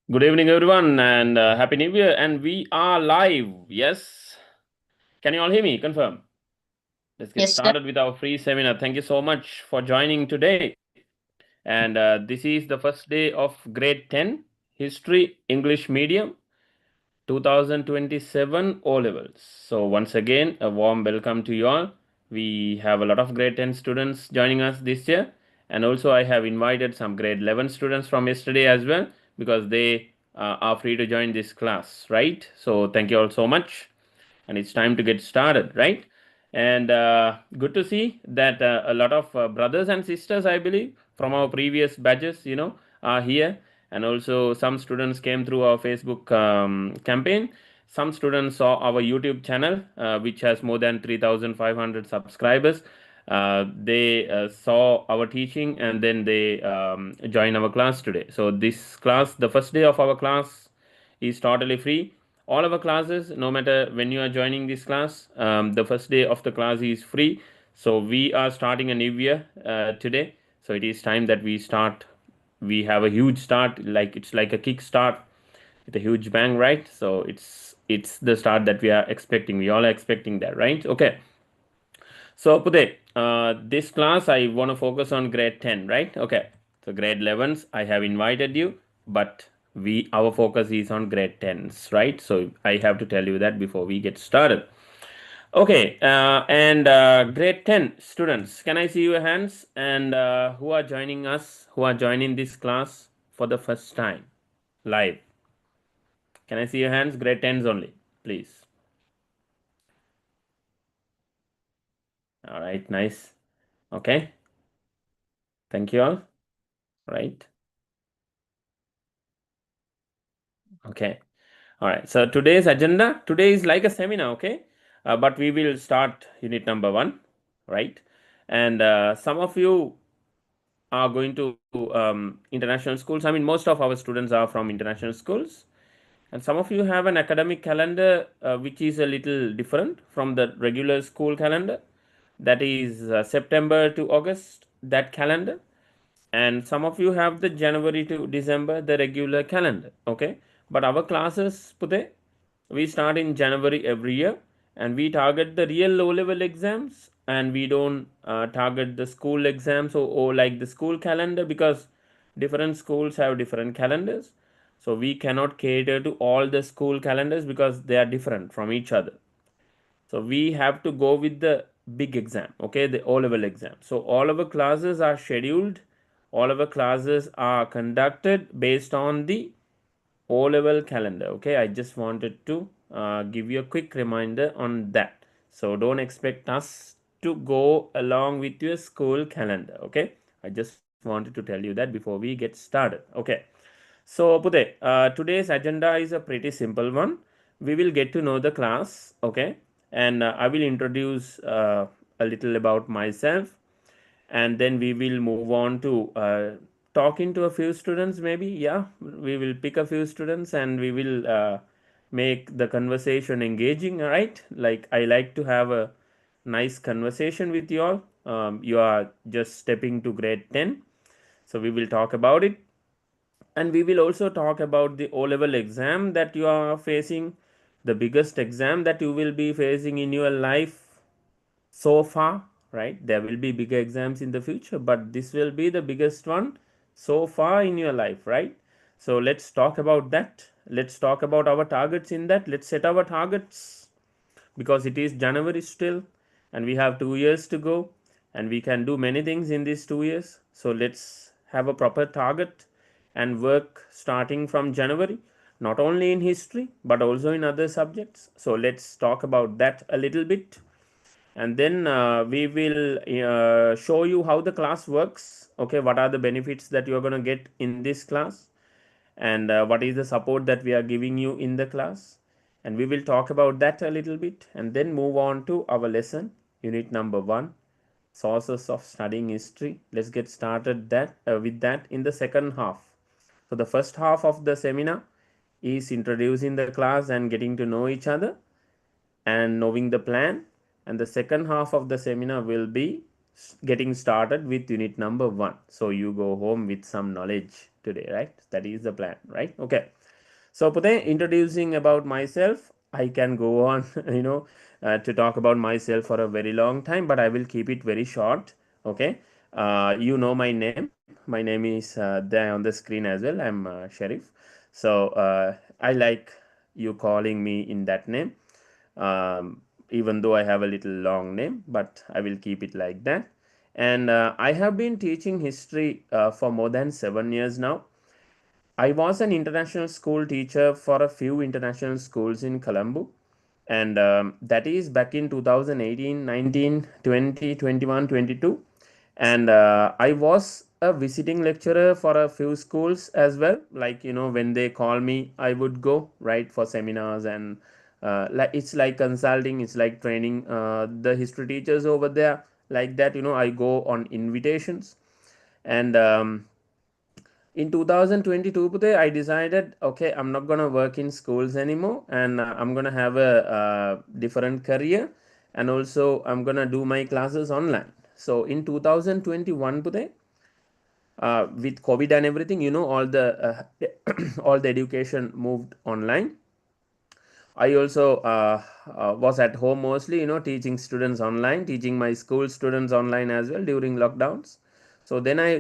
Good evening, everyone, and Happy New Year. And we are live. Yes. Can you all hear me? Confirm. Let's get Yes, sir. started with our free seminar. Thank you so much for joining today. And this is the first day of grade 10 History English Medium 2027 O levels. So, once again, a warm welcome to you all. We have a lot of grade 10 students joining us this year, and also I have invited some grade 11 students from yesterday as well because they are free to join this class, right? So, thank you all so much, and it's time to get started, right? And good to see that a lot of brothers and sisters, I believe, from our previous batches, are here. And also, some students came through our Facebook campaign. Some students saw our YouTube channel, which has more than 3,500 subscribers. They saw our teaching and then they joined our class today. So, this class, the first day of our class, is totally free. All our classes, no matter when you are joining this class, the first day of the class is free. So we are starting a new year today. So it is time that we start. We have a huge start, like it's like a kick start with a huge bang, right? So it's the start that we are expecting. We all are expecting that, right? Okay. So Pude, this class I want to focus on grade 10, right? Okay. So grade 11s, I have invited you, but our focus is on grade 10s, right? So I have to tell you that before we get started. Okay, and grade 10 students, can I see your hands? And who are joining us, who are joining this class for the first time live? Can I see your hands? Grade 10s only, please. All right, nice. Okay, thank you all. Right. Okay. All right. So today's agenda, today is like a seminar, okay? But we will start unit number one, right? And some of you are going to international schools. I mean, most of our students are from international schools. And some of you have an academic calendar which is a little different from the regular school calendar. That is September to August, that calendar. And some of you have the January to December, the regular calendar. Okay. But our classes, Pute, we start in January every year and we target the real low level exams and we don't target the school exams or like the school calendar because different schools have different calendars. So we cannot cater to all the school calendars because they are different from each other. So we have to go with the big exam, okay, the O level exam. So all of our classes are scheduled, all of our classes are conducted based on the O level calendar. Okay, I just wanted to give you a quick reminder on that. So don't expect us to go along with your school calendar. Okay, I just wanted to tell you that before we get started. Okay. So, Pute, today's agenda is a pretty simple one. We will get to know the class, okay, and I will introduce a little about myself, and then we will move on to talking to a few students. Maybe, yeah, we will pick a few students and we will make the conversation engaging. All right, like I like to have a nice conversation with you all. You are just stepping to grade 10, so we will talk about it, and we will also talk about the O level exam that you are facing, the biggest exam that you will be facing in your life so far, right? There will be bigger exams in the future, but this will be the biggest one so far in your life, right? So let's talk about that. Let's talk about our targets in that. Let's set our targets because it is January still and we have 2 years to go and we can do many things in these 2 years. So let's have a proper target and work starting from January, not only in history but also in other subjects. So let's talk about that a little bit, and then we will show you how the class works. Okay, what are the benefits that you are going to get in this class, and what is the support that we are giving you in the class, and we will talk about that a little bit and then move on to our lesson, unit number 1, sources of studying history. Let's get started that with that in the second half. So the first half of the seminar is introducing the class and getting to know each other and knowing the plan, and the second half of the seminar will be getting started with unit number 1. So you go home with some knowledge today, right? That is the plan, right? Okay. So, Pute, introducing about myself, I can go on, to talk about myself for a very long time, but I will keep it very short. Okay. You know my name. My name is there on the screen as well. I'm Sharif. So, I like you calling me in that name, even though I have a little long name, but I will keep it like that. And I have been teaching history for more than 7 years now. I was an international school teacher for a few international schools in Colombo, and that is back in 2018, 19, 20, 21, 22. And I was a visiting lecturer for a few schools as well. Like, when they call me, I would go, right, for seminars, and like it's like consulting, it's like training the history teachers over there. Like that, I go on invitations. And in 2022, Pute, I decided, okay, I'm not going to work in schools anymore, and I'm going to have a different career, and also I'm going to do my classes online. So in 2021, Pute, with COVID and everything, all the all the education moved online. I also was at home mostly, teaching students online, teaching my school students online as well during lockdowns. So then I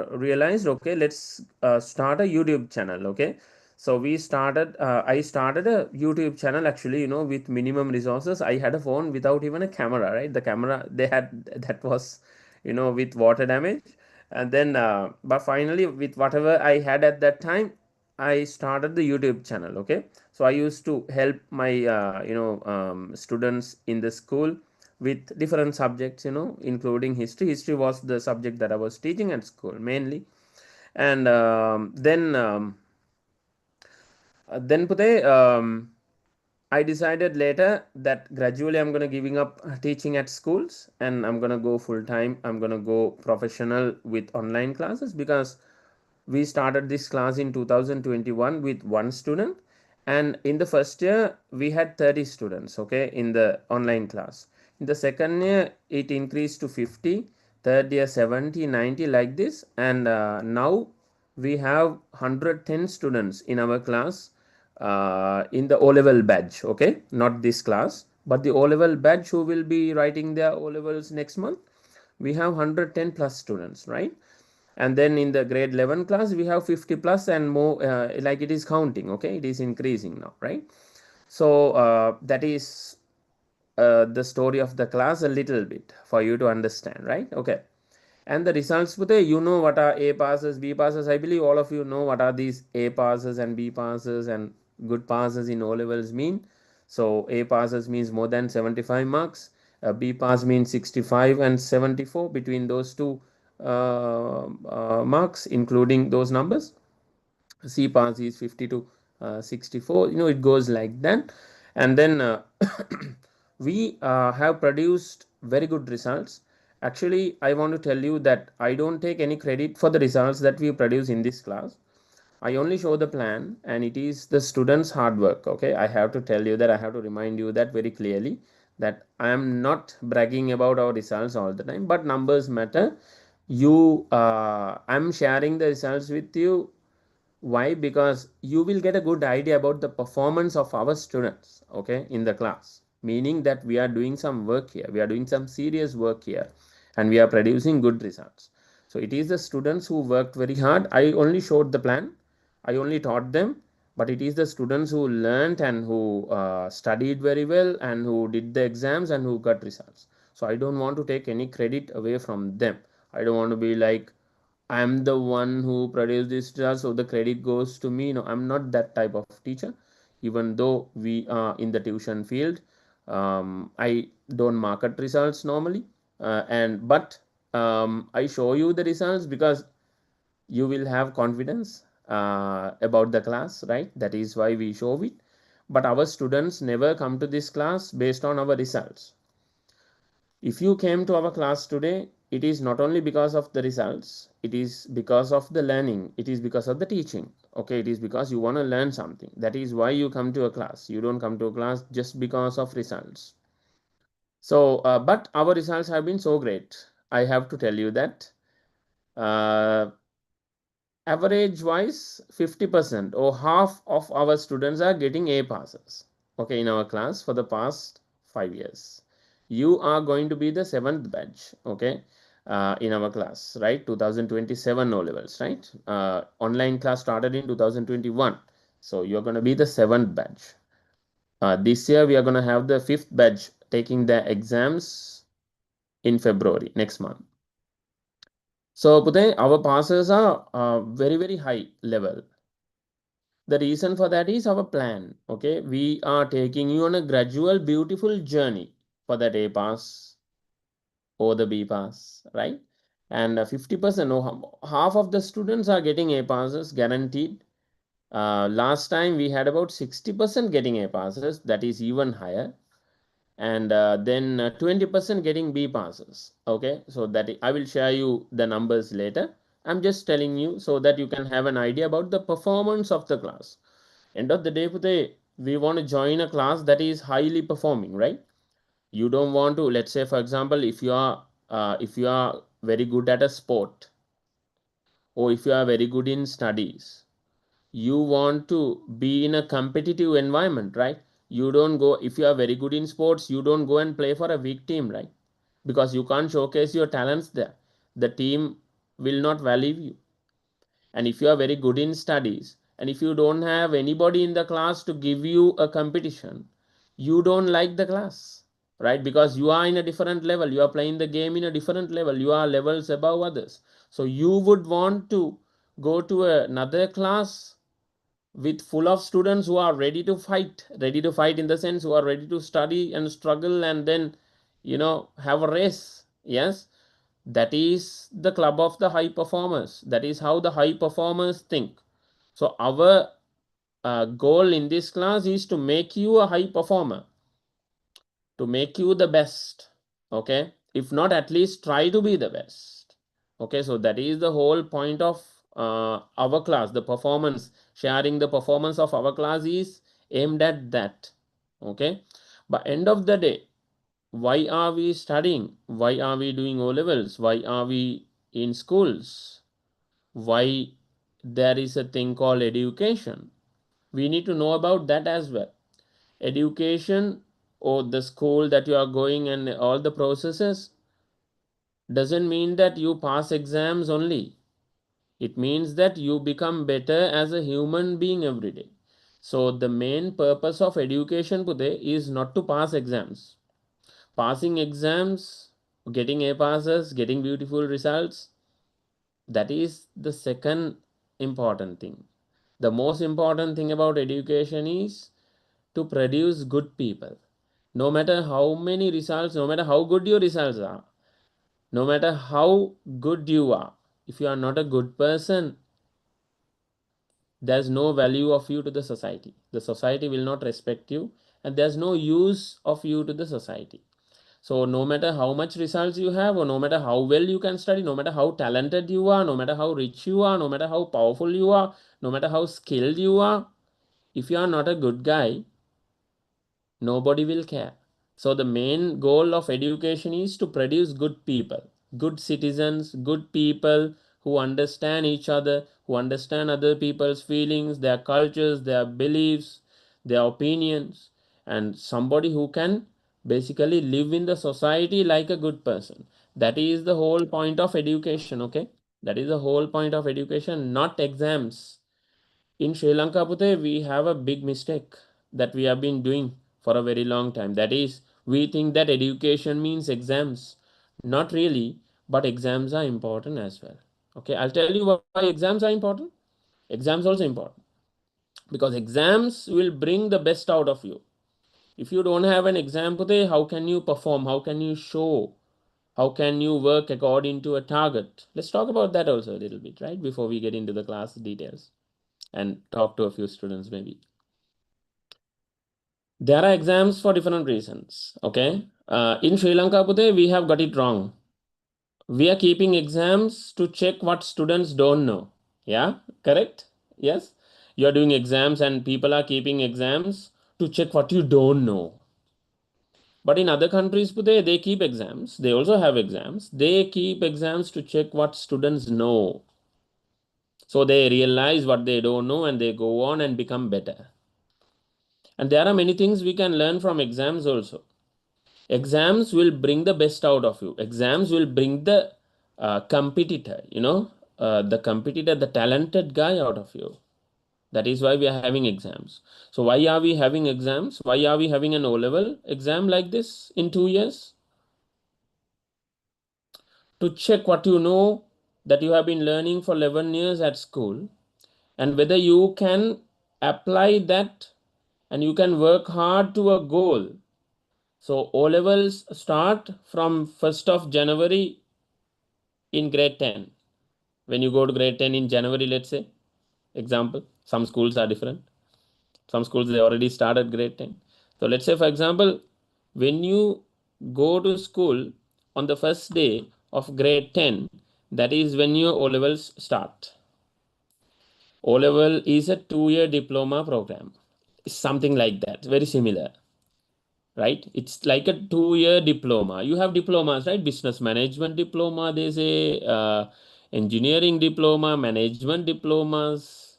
realized, okay, let's start a YouTube channel. Okay. So I started a YouTube channel actually, with minimum resources. I had a phone without even a camera, right? The camera they had, that was, with water damage. And then, but finally, with whatever I had at that time, I started the YouTube channel. Okay. So I used to help my students in the school with different subjects, including history. History was the subject that I was teaching at school mainly. And then Pute, I decided later that gradually I'm going to giving up teaching at schools, and I'm going to go full time. I'm going to go professional with online classes, because we started this class in 2021 with one student, and in the first year we had 30 students, okay, in the online class. In the second year it increased to 50, third year 70, 90, like this. And now we have 110 students in our class, in the O level batch. Okay, not this class, but the O level batch who will be writing their O levels next month. We have 110 plus students, right? And then in the grade 11 class we have 50 plus and more, like it is counting. Okay, it is increasing now, right? So that is the story of the class a little bit for you to understand, right? Okay. And the results, Pute, you know what are A passes, B passes. I believe all of you know what are these A passes and B passes and good passes in O levels mean. So A passes means more than 75 marks. B pass means 65 and 74, between those two marks, including those numbers. C pass is 50 to 64. It goes like that. And then we have produced very good results. Actually, I want to tell you that I don't take any credit for the results that we produce in this class. I only show the plan, and it is the students' hard work. Okay, I have to tell you that, I have to remind you that very clearly, that I am not bragging about our results all the time, but numbers matter. I'm sharing the results with you. Why? Because you will get a good idea about the performance of our students, okay, in the class. Meaning that we are doing some work here, we are doing some serious work here, and we are producing good results. So it is the students who worked very hard. I only showed the plan, I only taught them, but it is the students who learned and who studied very well and who did the exams and who got results. So I don't want to take any credit away from them. I don't want to be like, I'm the one who produced this result, so the credit goes to me. No, I'm not that type of teacher. Even though we are in the tuition field, I don't market results normally, and but I show you the results because you will have confidence about the class, right? That is why we show it. But our students never come to this class based on our results. If you came to our class today, it is not only because of the results, it is because of the learning, it is because of the teaching. Okay, it is because you want to learn something. That is why you come to a class. You don't come to a class just because of results. So, but our results have been so great. I have to tell you that. Uh, average wise 50% or half of our students are getting A passes, okay, in our class for the past 5 years. You are going to be the seventh batch, okay, in our class, right? 2027 O levels, right? Online class started in 2021, so you're going to be the seventh batch. This year we are going to have the fifth batch taking the exams in February next month. So Putay, our passes are very, very high level. The reason for that is our plan. Okay, we are taking you on a gradual, beautiful journey for that A pass or the B pass, right? And 50% or half of the students are getting A passes guaranteed. Last time we had about 60% getting A passes, that is even higher, and then 20% getting B passes. Okay, so that I will share you the numbers later. I'm just telling you so that you can have an idea about the performance of the class. End of the day, Pute, we want to join a class that is highly performing, right? You don't want to, let's say, for example, if you are very good at a sport, or if you are very good in studies, you want to be in a competitive environment, right? You don't go, if you are very good in sports, you don't go and play for a weak team, right? Because you can't showcase your talents there. The team will not value you. And if you are very good in studies, and if you don't have anybody in the class to give you a competition, you don't like the class, right? Because you are in a different level, you are playing the game in a different level, you are levels above others, so you would want to go to another class with full of students who are ready to fight in the sense who are ready to study and struggle and then have a race. Yes, that is the club of the high performers. That is how the high performers think. So our goal in this class is to make you a high performer, to make you the best. Okay, if not, at least try to be the best. Okay, so that is the whole point of our class. The performance, sharing the performance of our class is aimed at that. Okay, but end of the day, why are we studying? Why are we doing O levels? Why are we in schools? Why there is a thing called education? We need to know about that as well. Education, or the school that you are going and all the processes, doesn't mean that you pass exams only. It means that you become better as a human being every day. So the main purpose of education today is not to pass exams. Passing exams, getting A passes, getting beautiful results, that is the second important thing. The most important thing about education is to produce good people. No matter how many results, no matter how good your results are, no matter how good you are, if you are not a good person, there's no value of you to the society. The society will not respect you, and there's no use of you to the society. So no matter how much results you have, or no matter how well you can study, no matter how talented you are, no matter how rich you are, no matter how powerful you are, no matter how skilled you are, if you are not a good guy, nobody will care. So the main goal of education is to produce good people, good citizens, good people who understand each other, who understand other people's feelings, their cultures, their beliefs, their opinions, and somebody who can basically live in the society like a good person. That is the whole point of education, okay? That is the whole point of education, not exams. In Sri Lanka, Pute, we have a big mistake that we have been doing for a very long time. That is, we think that education means exams. Not really, but exams are important as well. Okay, I'll tell you why exams are important. Exams also important because exams will bring the best out of you. If you don't have an exam, Pute, how can you perform? How can you show? How can you work according to a target? Let's talk about that also a little bit, right? Before we get into the class details and talk to a few students maybe. There are exams for different reasons. Okay. In Sri Lanka, Pute, we have got it wrong. We are keeping exams to check what students don't know. Yeah, correct? Yes. You are doing exams and people are keeping exams to check what you don't know. But in other countries, Pute, they keep exams. They also have exams. They keep exams to check what students know. So they realize what they don't know and they go on and become better. And there are many things we can learn from exams also. Exams will bring the best out of you. Exams will bring the competitor, the competitor, the talented guy out of you. That is why we are having exams. So why are we having exams? Why are we having an O-level exam like this in 2 years? To check what you know that you have been learning for 11 years at school and whether you can apply that and you can work hard to a goal. So O-levels start from 1st of January in grade 10. When you go to grade 10 in January, let's say, example, some schools are different. Some schools, they already started grade 10. So let's say, for example, when you go to school on the first day of grade 10, that is when your O-levels start. O-level is a 2-year diploma program. Something like that, very similar, right? It's like a 2-year diploma. You have diplomas, right? Business management diploma, there's a engineering diploma, management diplomas,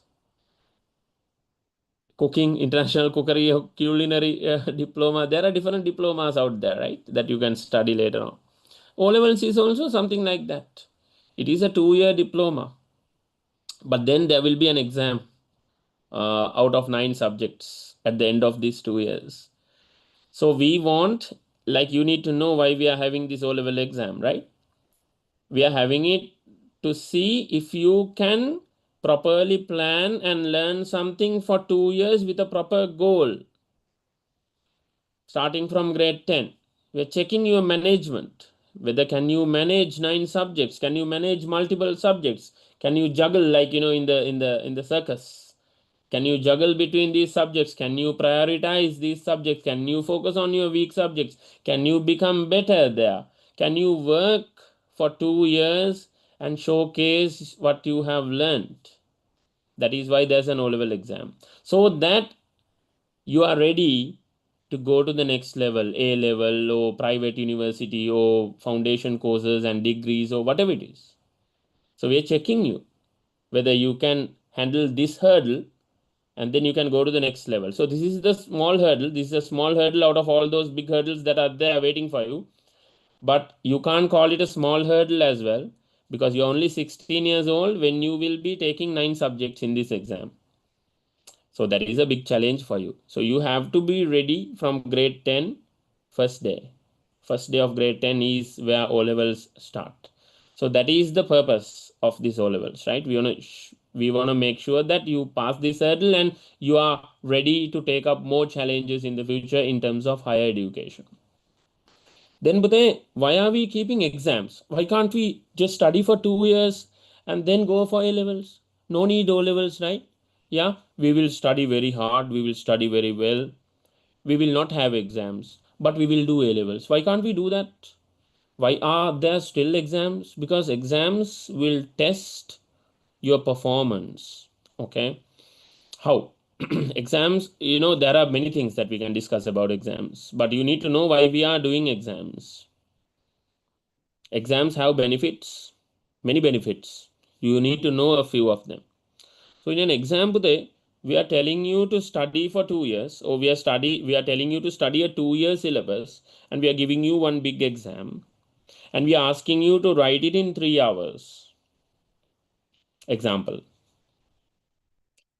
cooking, international cookery, culinary diploma. There are different diplomas out there, right? That you can study later on. O-levels is also something like that. It is a 2-year diploma, but then there will be an exam out of 9 subjects at the end of these 2 years. So we want, like, you need to know why we are having this O-level exam, right? We are having it to see if you can properly plan and learn something for 2 years with a proper goal. Starting from grade 10, we are checking your management. Whether can you manage 9 subjects? Can you manage multiple subjects? Can you juggle, like, in the circus? Can you juggle between these subjects? Can you prioritize these subjects? Can you focus on your weak subjects? Can you become better there? Can you work for 2 years and showcase what you have learned? That is why there's an O-level exam. So that you are ready to go to the next level, A level or private university or foundation courses and degrees or whatever it is. So we are checking you whether you can handle this hurdle and then you can go to the next level. So this is the small hurdle. This is a small hurdle out of all those big hurdles that are there waiting for you. But you can't call it a small hurdle as well because you're only 16 years old when you will be taking 9 subjects in this exam. So that is a big challenge for you. So you have to be ready from grade 10 first day. First day of grade 10 is where O levels start. So that is the purpose of this O levels, right? We want to make sure that you pass this hurdle and you are ready to take up more challenges in the future in terms of higher education. Then, Bhute, why are we keeping exams? Why can't we just study for 2 years and then go for A levels? No need O levels, right? Yeah, we will study very hard, we will study very well, we will not have exams, but we will do A levels. Why can't we do that? Why are there still exams? Because exams will test your performance. Okay. How? Exams, there are many things that we can discuss about exams, but you need to know why we are doing exams. Exams have benefits, many benefits. You need to know a few of them. So in an exam today, we are telling you to study for 2 years, or we are telling you to study a 2-year syllabus, and we are giving you one big exam, and we are asking you to write it in 3 hours. Example.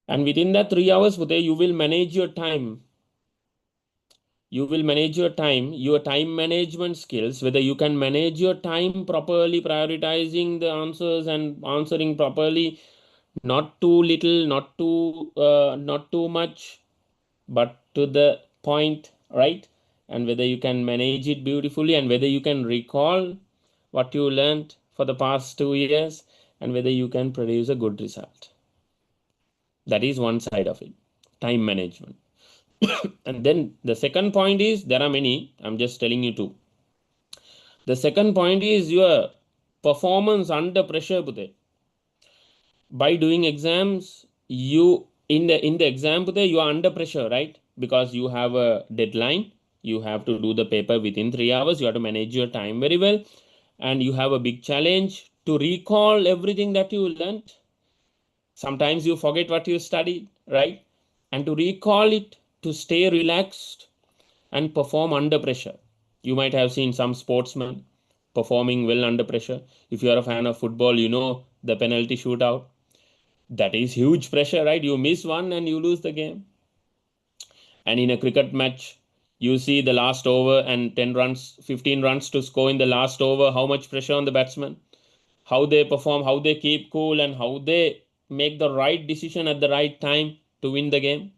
And within that 3 hours, you will manage your time. You will manage your time management skills, whether you can manage your time properly, prioritizing the answers and answering properly, not too little, not too much, but to the point, right? And whether you can manage it beautifully and whether you can recall what you learned for the past 2 years and whether you can produce a good result. That is one side of it, time management. And then the second point is, there are many, I'm just telling you two. The second point is your performance under pressure, Bhute. By doing exams, you in the exam, Bhute, you are under pressure, right? Because you have a deadline, you have to do the paper within 3 hours, you have to manage your time very well, and you have a big challenge to recall everything that you learned. Sometimes you forget what you studied, right? And to recall it, to stay relaxed and perform under pressure. You might have seen some sportsmen performing well under pressure. If you are a fan of football, you know the penalty shootout. That is huge pressure, right? You miss one and you lose the game. And in a cricket match, you see the last over and 10 runs, 15 runs to score in the last over. How much pressure on the batsman? How they perform, how they keep cool, and how they make the right decision at the right time to win the game.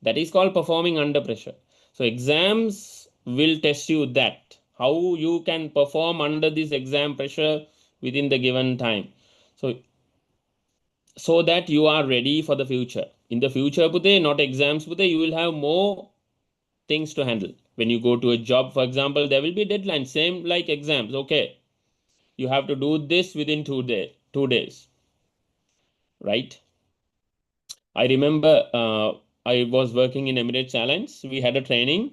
That is called performing under pressure. So exams will test you that how you can perform under this exam pressure within the given time. So that you are ready for the future. In the future, Pute, not exams, Pute, you will have more things to handle. When you go to a job, for example, there will be deadlines, same like exams. Okay, you have to do this within 2 days, right? I remember I was working in Emirates Airlines. We had a training.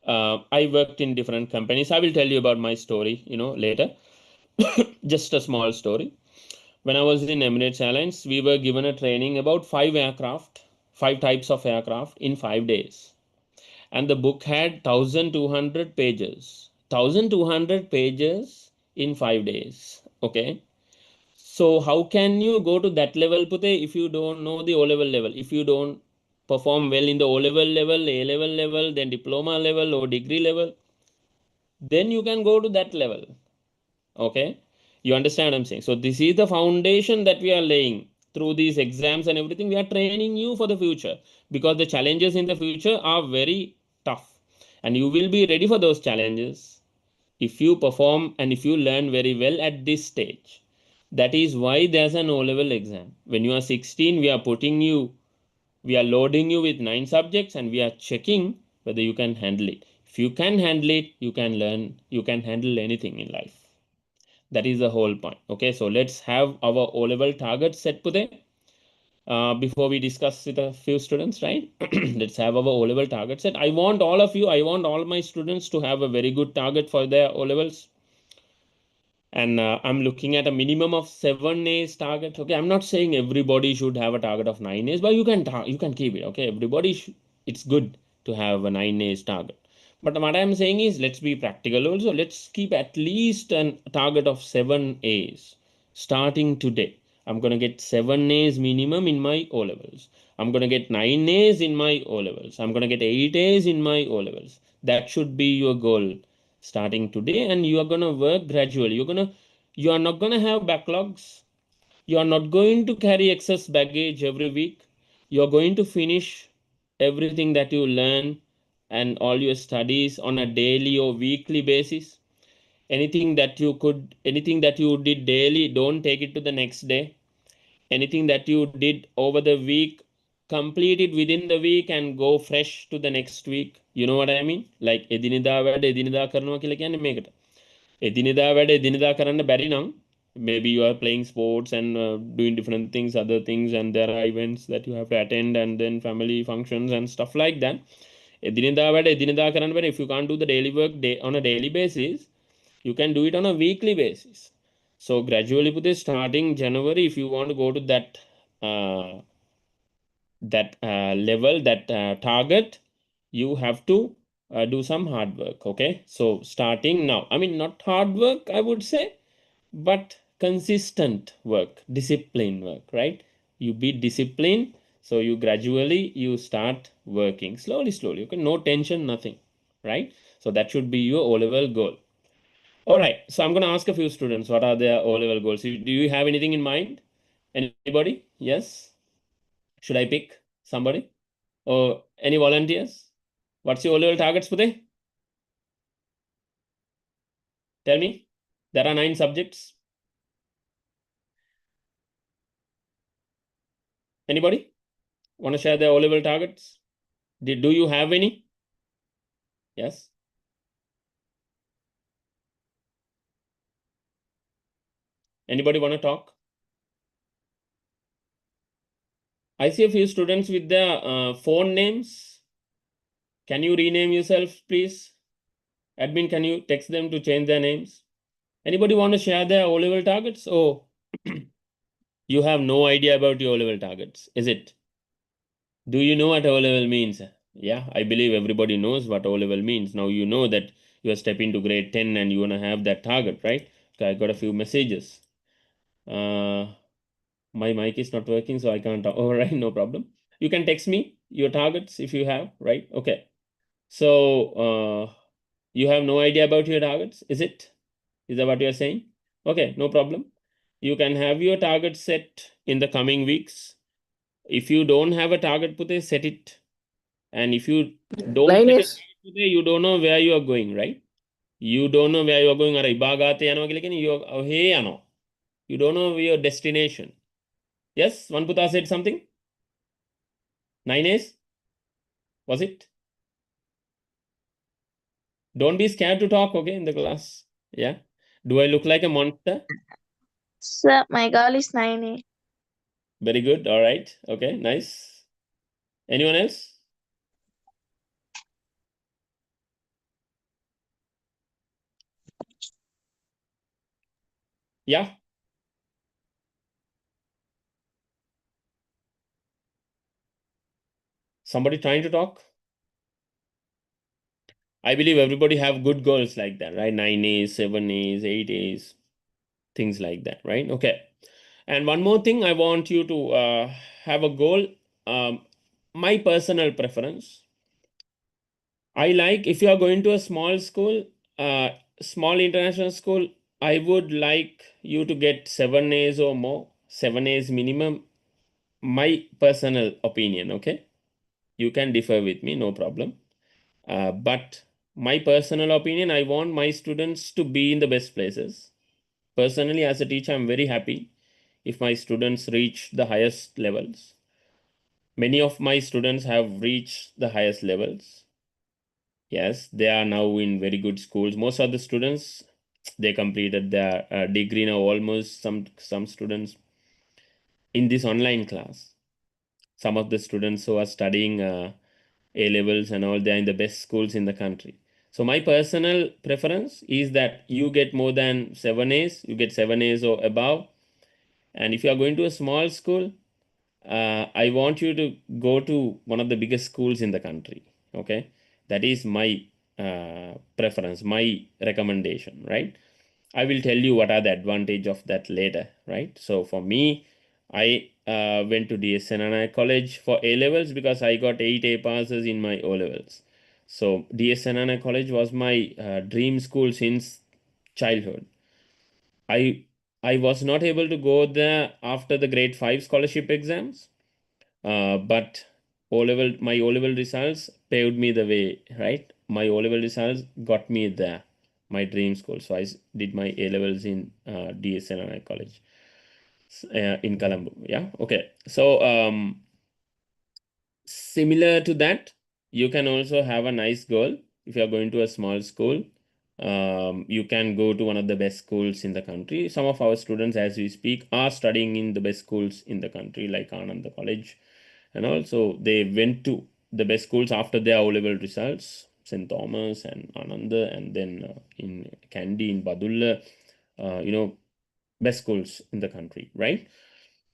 I worked in different companies. I will tell you about my story, later. Just a small story. When I was in Emirates Airlines, we were given a training about five types of aircraft in 5 days. And the book had 1,200 pages. 1,200 pages in 5 days. Okay. So how can you go to that level, Pute, if you don't know the O-level level? If you don't perform well in the O-level level, A-level level, then diploma level or degree level, then you can go to that level. Okay. You understand what I'm saying? So this is the foundation that we are laying through these exams and everything. We are training you for the future because the challenges in the future are very tough and you will be ready for those challenges if you perform and if you learn very well at this stage. That is why there's an O-level exam. When you are 16, we are loading you with 9 subjects and we are checking whether you can handle it. If you can handle it, you can learn, you can handle anything in life. That is the whole point. Okay, so let's have our O-level target set today. Before we discuss with a few students, right? Let's have our O-level target set. I want all my students to have a very good target for their O-levels. And I'm looking at a minimum of 7 A's target. Okay, I'm not saying everybody should have a target of 9 A's, but you can keep it. Okay, it's good to have a 9 A's target. But what I'm saying is, let's be practical also. Let's keep at least a target of 7 A's starting today. I'm gonna get 7 A's minimum in my O levels. I'm gonna get 9 A's in my O levels. I'm gonna get 8 A's in my O levels. That should be your goal starting today, and you are going to work gradually. You are not going to have backlogs. You are not going to carry excess baggage every week. You are going to finish everything that you learn and all your studies on a daily or weekly basis. Anything that you did daily, don't take it to the next day. Anything that you did over the week, complete it within the week and go fresh to the next week. You know what I mean? Like එදිනෙදා වැඩ එදිනෙදා කරනවා කියලා කියන්නේ මේකට. එදිනෙදා වැඩ එදිනෙදා කරන්න බැරි නම් maybe you are playing sports and doing different things, other things, and there are events that you have to attend and then family functions and stuff like that. එදිනෙදා වැඩ එදිනෙදා කරන්න බැරි. If you can't do the daily work on a daily basis, you can do it on a weekly basis. So gradually put this starting January, if you want to go to uh, that level, that target, you have to do some hard work. Okay, so starting now, I mean, not hard work, I would say, but consistent work, discipline work, right? You be disciplined, so you start working slowly. Okay, no tension, nothing, right? So that should be your O-level goal. All right, so I'm going to ask a few students what are their O-level goals. Do you have anything in mind? Anybody? Yes? Should I pick somebody? Or any volunteers? What's your O-level targets, Pute? Tell me. There are 9 subjects. Anybody want to share their O-level targets? Do you have any? Yes. Anybody want to talk? I see a few students with their phone names. Can you rename yourself, please? Admin, can you text them to change their names? Anybody want to share their O-level targets? Oh, You have no idea about your O-level targets, is it? Do you know what O-level means? Yeah, I believe everybody knows what O-level means. Now you know that you are stepping to grade 10 and you want to have that target, right? Okay, I got a few messages. My mic is not working, so I can't talk. All right, no problem. You can text me your targets if you have, right? Okay. So you have no idea about your targets, is it? Is that what you're saying? Okay, no problem. You can have your target set in the coming weeks. If you don't have a target, Pute, set it. And if you don't Nine set a is target today, you don't know where you are going, right? You don't know where you are going. You don't know your destination. Yes, Vanputa said something. 9As? Was it? Don't be scared to talk, okay, in the class. Yeah. Do I look like a monster? sir, my girl is 9A. Very good. All right. Okay, nice. Anyone else? Yeah. Somebody trying to talk? I believe everybody have good goals like that, right? 9As, 7As, 8As, things like that, right? Okay. And one more thing, I want you to have a goal. My personal preference, I like if you are going to a small school, small international school, I would like you to get 7As or more, 7As minimum. My personal opinion, okay? You can differ with me, no problem. But my personal opinion, I want my students to be in the best places. Personally, as a teacher, I'm very happy if my students reach the highest levels. Many of my students have reached the highest levels. Yes, they are now in very good schools. Most of the students, they completed their degree now. Almost some students in this online class. Some of the students who are studying A levels and all, they're in the best schools in the country. So my personal preference is that you get more than 7As, you get 7As or above. And if you are going to a small school, I want you to go to one of the biggest schools in the country. Okay, that is my preference, my recommendation, right? I will tell you what are the advantage of that later, right? So for me, I went to DS Senanaya College for A levels because I got 8 A passes in my O levels. So DS Senanaya College was my dream school since childhood. I I was not able to go there after the grade 5 scholarship exams, but my O level results paved me the way, right? My O level results got me there, my dream school. So did my A levels in DSNI College in Colombo. Yeah, okay. So similar to that, you can also have a nice goal if you are going to a small school. You can go to one of the best schools in the country. Some of our students, as we speak, are studying in the best schools in the country, like Ananda College. And also, they went to the best schools after their O level results, St. Thomas and Ananda, and then in Kandy, in Badulla, best schools in the country, right?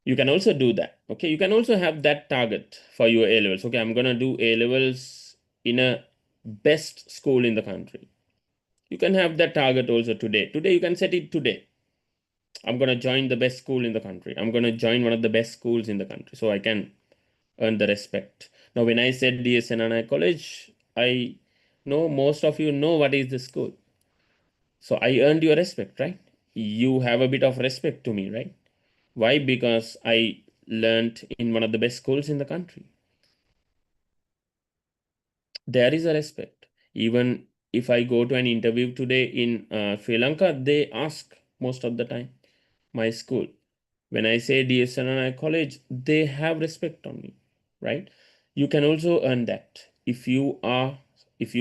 You can also do that. Okay, you can also have that target for your A levels. Okay, I'm gonna do A levels in a best school in the country. You can have that target also today. Today, you can set it today. I'm gonna join the best school in the country. I'm gonna join one of the best schools in the country so I can earn the respect. Now, when I said DS Senanaya College, I know most of you know what is the school. So I earned your respect, right? You have a bit of respect to me, right? Why? Because I learned in one of the best schools in the country. There is a respect. Even if I go to an interview today in Sri Lanka, they ask most of the time my school. When I say DSNI College, they have respect on me, right? You can also earn that if you are if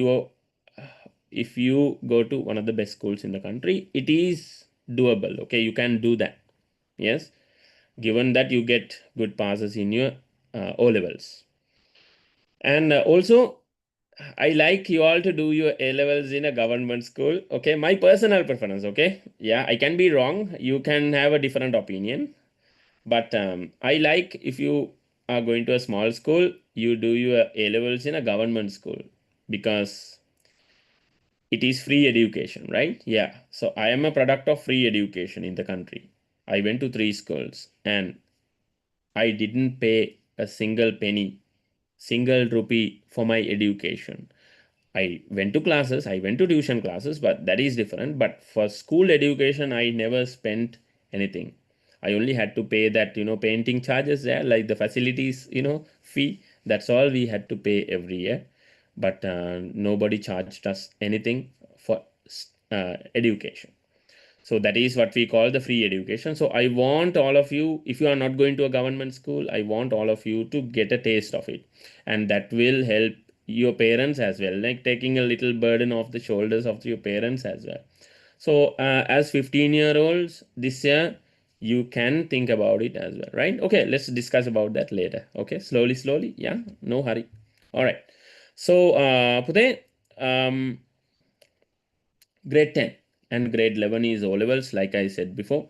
you go to one of the best schools in the country. It is doable. Okay, you can do that. Yes, given that you get good passes in your O levels. And also, I like you all to do your A levels in a government school. Okay, my personal preference. Okay, yeah, I can be wrong. You can have a different opinion. But I like if you are going to a small school, you do your A levels in a government school because it is free education, right? Yeah. So I am a product of free education in the country. I went to three schools and I didn't pay a single penny, single rupee for my education. I went to classes, I went to tuition classes, but that is different. But for school education, I never spent anything. I only had to pay that, painting charges there, like the facilities, fee. That's all we had to pay every year. But nobody charged us anything for education. So that is what we call the free education. So I want all of you, if you are not going to a government school, I want all of you to get a taste of it. And that will help your parents as well, like taking a little burden off the shoulders of your parents as well. So as 15-year-olds this year, you can think about it as well, right? Okay, let's discuss about that later. Okay, slowly. Yeah, no hurry. All right. So Pute, um, grade 10 and grade 11 is O levels, like I said before.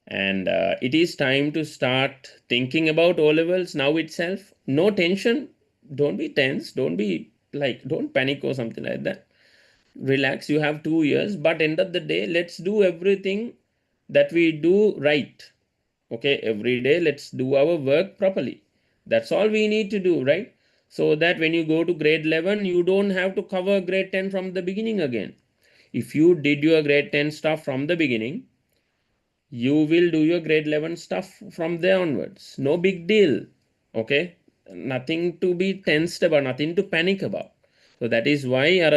And it is time to start thinking about O levels now itself. No tension. Don't be tense. Don't panic or something like that. Relax. You have 2 years, but end of the day, let's do everything that we do right. Okay, every day, let's do our work properly. That's all we need to do, right? So that when you go to grade 11, you don't have to cover grade 10 from the beginning again. If you did your grade 10 stuff from the beginning, you will do your grade 11 stuff from there onwards. No big deal. Okay? Nothing to be tensed about, nothing to panic about. So that is why you have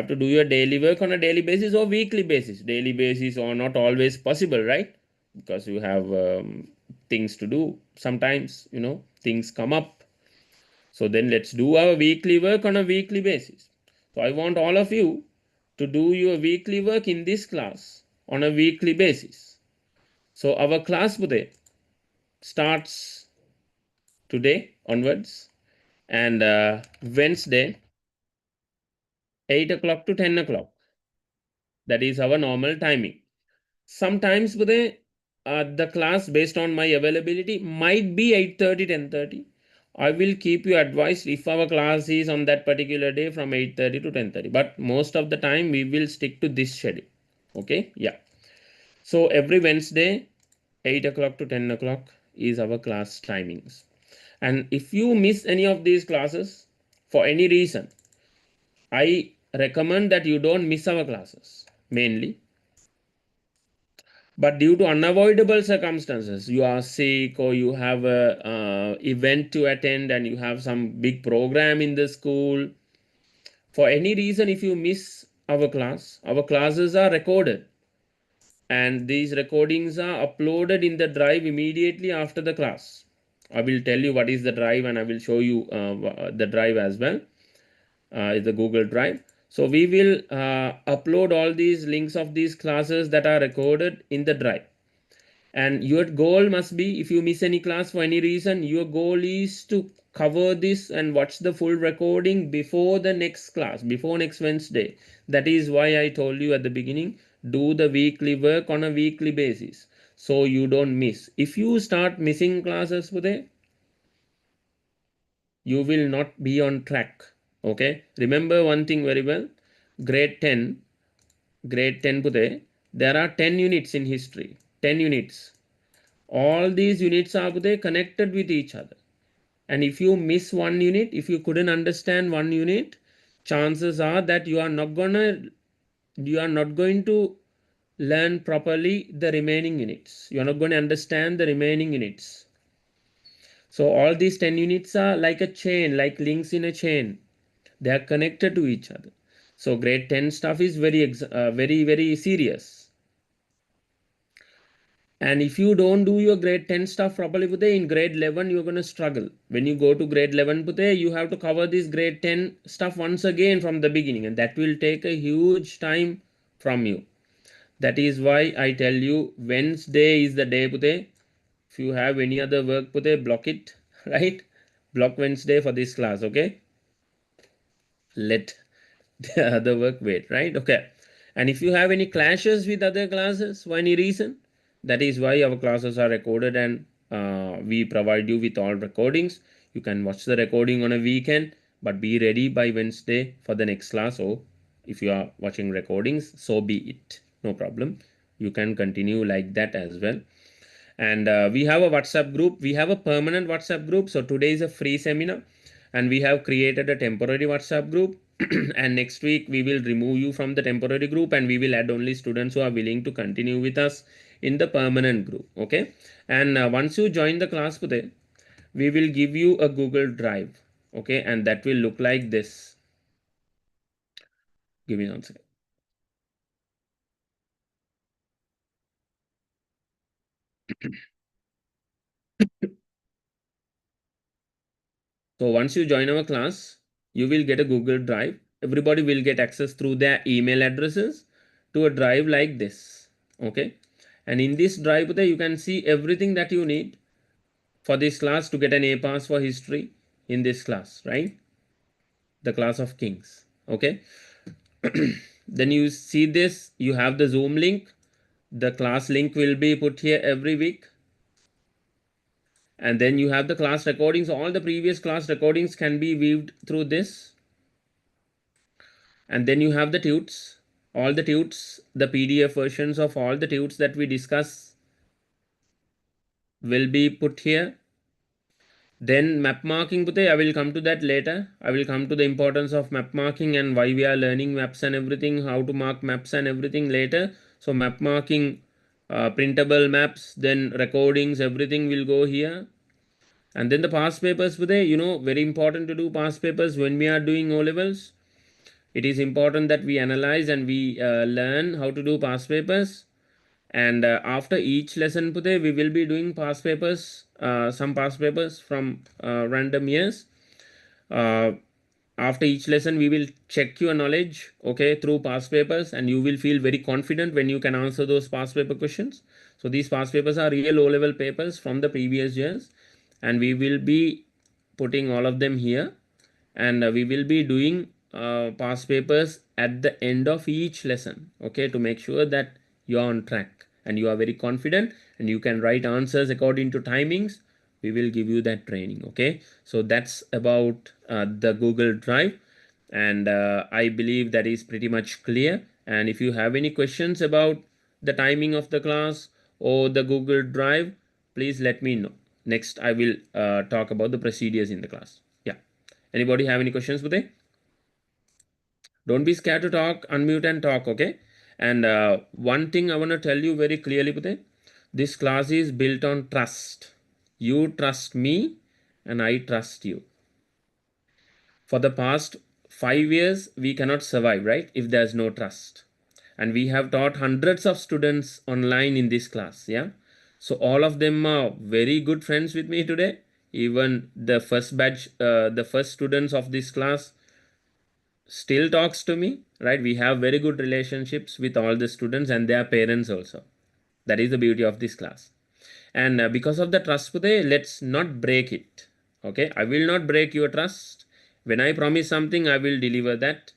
to do your daily work on a daily basis or weekly basis. Daily basis or not always possible, right? Because you have things to do. Sometimes, things come up. So then let's do our weekly work on a weekly basis. So I want all of you to do your weekly work in this class on a weekly basis. So our class today starts today onwards and Wednesday 8 o'clock to 10 o'clock. That is our normal timing. Sometimes the class based on my availability might be 8:30, 10:30. I will keep you advised if our class is on that particular day from 8:30 to 10:30. But most of the time we will stick to this schedule. Okay, yeah. So every Wednesday, 8 o'clock to 10 o'clock is our class timings. And if you miss any of these classes for any reason, I recommend that you don't miss our classes mainly. But due to unavoidable circumstances, you are sick or you have a event to attend and you have some big program in the school. For any reason, if you miss our classes are recorded and these recordings are uploaded in the drive immediately after the class. I will tell you what is the drive and I will show you the drive as well. Is the Google Drive. So we will upload all these links of these classes that are recorded in the drive. And your goal must be, if you miss any class for any reason, your goal is to cover this and watch the full recording before the next class, before next Wednesday. That is why I told you at the beginning, do the weekly work on a weekly basis so you don't miss. If you start missing classes today, you will not be on track. Okay, remember one thing very well. Grade 10 today, there are 10 units in history. 10 units. All these units are they connected with each other. And if you miss one unit, if you couldn't understand one unit, chances are that you are not going to learn properly the remaining units. You are not going to understand the remaining units. So all these 10 units are like a chain, like links in a chain. They are connected to each other. So grade 10 stuff is very serious. And if you don't do your grade 10 stuff properly, in grade 11, you're going to struggle. When you go to grade 11, you have to cover this grade 10 stuff once again from the beginning. And that will take a huge time from you. That is why I tell you, Wednesday is the day, If you have any other work, block it, right? Block Wednesday for this class, okay? Let the other work wait, right? Okay. And if you have any clashes with other classes for any reason, That is why our classes are recorded, and we provide you with all recordings. You can watch the recording on a weekend, but be ready by Wednesday for the next class. Or if you are watching recordings, so be it. No problem. You can continue like that as well. And we have a WhatsApp group. We have a permanent WhatsApp group. So today is a free seminar, and we have created a temporary WhatsApp group. And next week we will remove you from the temporary group, and we will add only students who are willing to continue with us in the permanent group. Okay. And once you join the class today, we will give you a Google Drive. Okay, and that will look like this. Give me one second. So once you join our class, you will get a Google Drive. Everybody will get access through their email addresses to a drive like this. Okay. And in this drive, you can see everything that you need for this class to get an A pass for history in this class, right? The class of kings. Okay. Then you see this, you have the Zoom link. The class link will be put here every week. And then you have the class recordings. All the previous class recordings can be viewed through this. And then you have the tutes, all the tutes, the PDF versions of all the tutes that we discuss will be put here. Then map marking, I will come to that later. I will come to the importance of map marking and why we are learning maps and everything, how to mark maps and everything later. So map marking, printable maps, then recordings, everything will go here. And then the past papers, very important to do past papers when we are doing O levels. It is important that we analyze and we learn how to do past papers. And after each lesson today, we will be doing past papers, some past papers from random years. After each lesson, we will check your knowledge, okay, through past papers, and you will feel very confident when you can answer those past paper questions. So these past papers are real O-level papers from the previous years, and we will be putting all of them here, and we will be doing past papers at the end of each lesson, okay, to make sure that you are on track and you are very confident and you can write answers according to timings. We will give you that training. Okay, so that's about the Google Drive, and I believe that is pretty much clear. And if you have any questions about the timing of the class or the Google Drive, please let me know. Next I will talk about the procedures in the class. Yeah, anybody have any questions, Budhe? Don't be scared to talk, unmute and talk. Okay, and one thing I want to tell you very clearly, Budhe, this class is built on trust. You trust me and I trust you. For the past 5 years, we cannot survive, right, if there's no trust. And we have taught hundreds of students online in this class. Yeah. So all of them are very good friends with me today. Even the first batch, the first students of this class still talks to me, right? We have very good relationships with all the students and their parents also. That is the beauty of this class. And because of the trust, let's not break it. Okay, I will not break your trust. When I promise something, I will deliver that.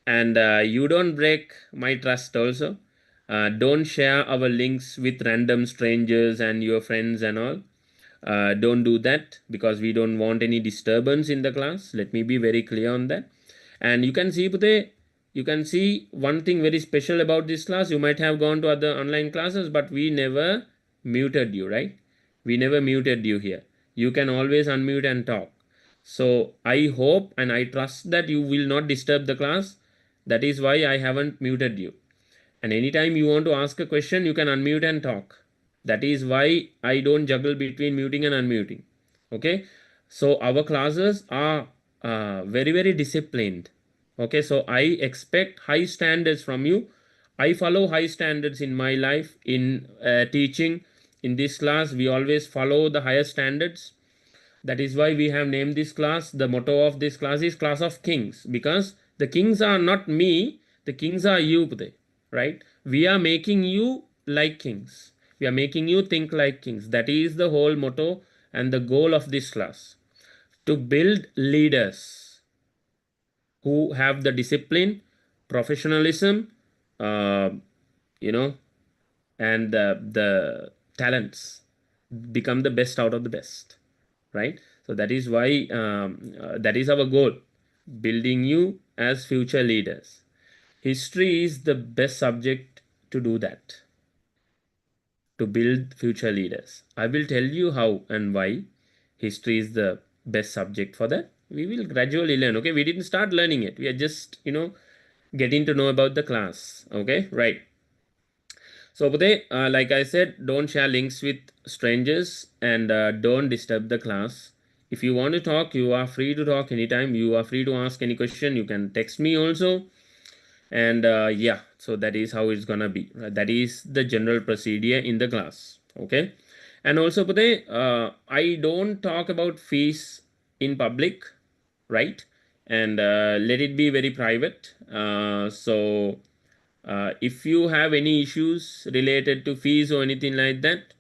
And you don't break my trust also. Don't share our links with random strangers and your friends and all. Don't do that because we don't want any disturbance in the class. Let me be very clear on that. And you can see, Pute, you can see one thing very special about this class. You might have gone to other online classes, but we never muted you, right? We never muted you here. You can always unmute and talk. So I hope and I trust that you will not disturb the class. That is why I haven't muted you. And anytime you want to ask a question, you can unmute and talk. That is why I don't juggle between muting and unmuting. Okay. So our classes are very, very disciplined. Okay. So I expect high standards from you. I follow high standards in my life in teaching. In this class, we always follow the higher standards. That is why we have named this class, the motto of this class is Class of Kings, because the kings are not me, the kings are you, right? We are making you like kings. We are making you think like kings. That is the whole motto and the goal of this class, to build leaders who have the discipline, professionalism, uh, you know, and the talents become the best out of the best, right? So that is why that is our goal, building you as future leaders. History is the best subject to do that, to build future leaders. I will tell you how and why history is the best subject for that. We will gradually learn. Okay, we didn't start learning it. We are just, getting to know about the class. Okay, right. So, Uday, like I said, don't share links with strangers and don't disturb the class. If you want to talk, you are free to talk anytime. You are free to ask any question. You can text me also. And yeah, so that is how it's gonna be. That is the general procedure in the class. Okay. And also, Uday, I don't talk about fees in public, right? And let it be very private. If you have any issues related to fees or anything like that,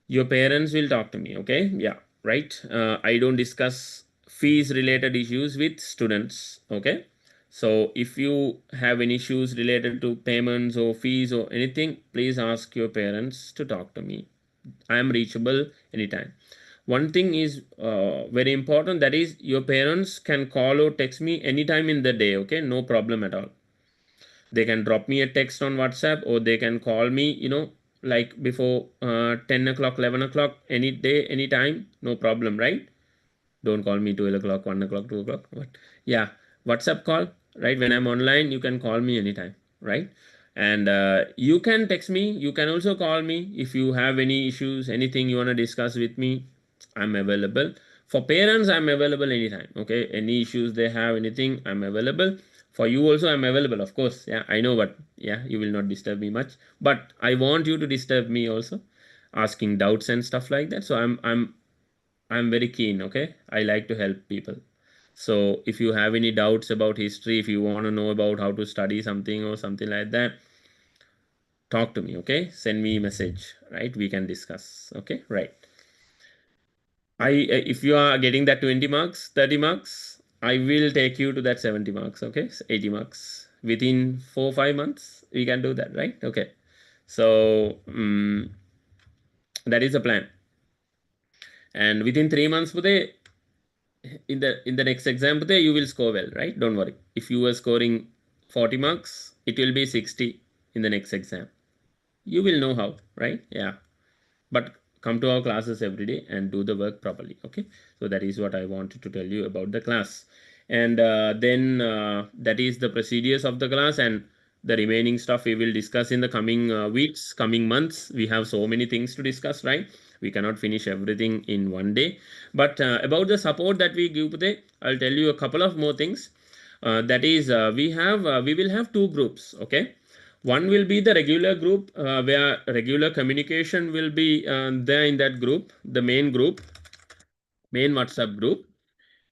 your parents will talk to me. Okay, yeah, right. I don't discuss fees related issues with students. Okay, so if you have any issues related to payments or fees or anything, please ask your parents to talk to me. I am reachable anytime. One thing is very important, that is your parents can call or text me anytime in the day. Okay, no problem at all. They can drop me a text on WhatsApp or they can call me, like before 10 o'clock, 11 o'clock, any day, anytime, no problem, right? Don't call me 12 o'clock, 1 o'clock, 2 o'clock. But yeah, WhatsApp call, right? When I'm online, you can call me anytime, right? And you can text me. You can also call me if you have any issues, anything you want to discuss with me. I'm available. For parents, I'm available anytime. Okay, any issues they have, anything, I'm available. For you also, I'm available, of course. Yeah, I know, but yeah, you will not disturb me much. But I want you to disturb me also, asking doubts and stuff like that. So I'm very keen. Okay, I like to help people. So if you have any doubts about history, if you want to know about how to study something or something like that, talk to me. Okay, send me a message, right? We can discuss. Okay, right. If you are getting that 20 marks, 30 marks, I will take you to that 70 marks. Okay, 80 marks within 4 5 months. We can do that, right? Okay. So that is the plan. And within 3 months, in the next exam, you will score well, right? Don't worry. If you were scoring 40 marks, it will be 60 in the next exam. You will know how, right? Yeah. But come to our classes every day and do the work properly. Okay, so that is what I wanted to tell you about the class. And then that is the procedures of the class, and the remaining stuff we will discuss in the coming weeks, coming months. We have so many things to discuss, right? We cannot finish everything in one day. But about the support that we give today, I'll tell you a couple of more things. That is, we will have two groups. Okay, one will be the regular group where regular communication will be there in that group, the main group, main WhatsApp group.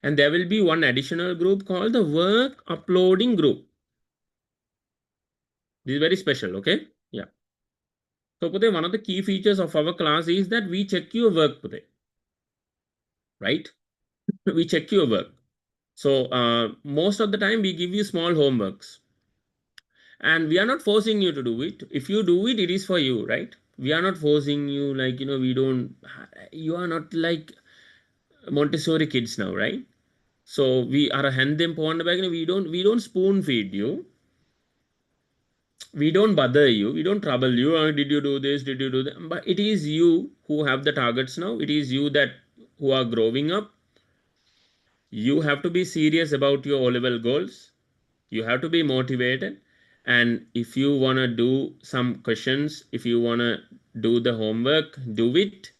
And there will be one additional group called the work uploading group. This is very special, okay? Yeah. So, Pute, one of the key features of our class is that we check your work, Pute. Right? We check your work. So, most of the time we give you small homeworks. And we are not forcing you to do it. If you do it, it is for you, right? We are not forcing you, like, we don't, you are not like Montessori kids now, right? So we are a hand them pond bag. We don't spoon feed you. We don't bother you. We don't trouble you. Did you do this? Did you do that? But it is you who have the targets now. It is you that who are growing up. You have to be serious about your O-level goals. You have to be motivated. And if you want to do some questions, if you want to do the homework, do it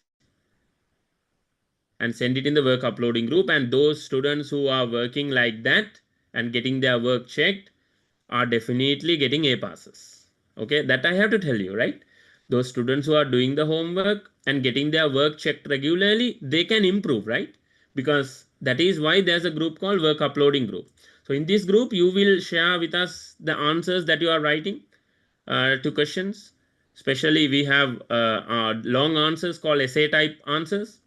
and send it in the work uploading group. And those students who are working like that and getting their work checked are definitely getting A passes. Okay, that I have to tell you, right? Those students who are doing the homework and getting their work checked regularly, they can improve, right? Because that is why there's a group called work uploading group. So in this group, you will share with us the answers that you are writing to questions. Especially we have long answers called essay type answers.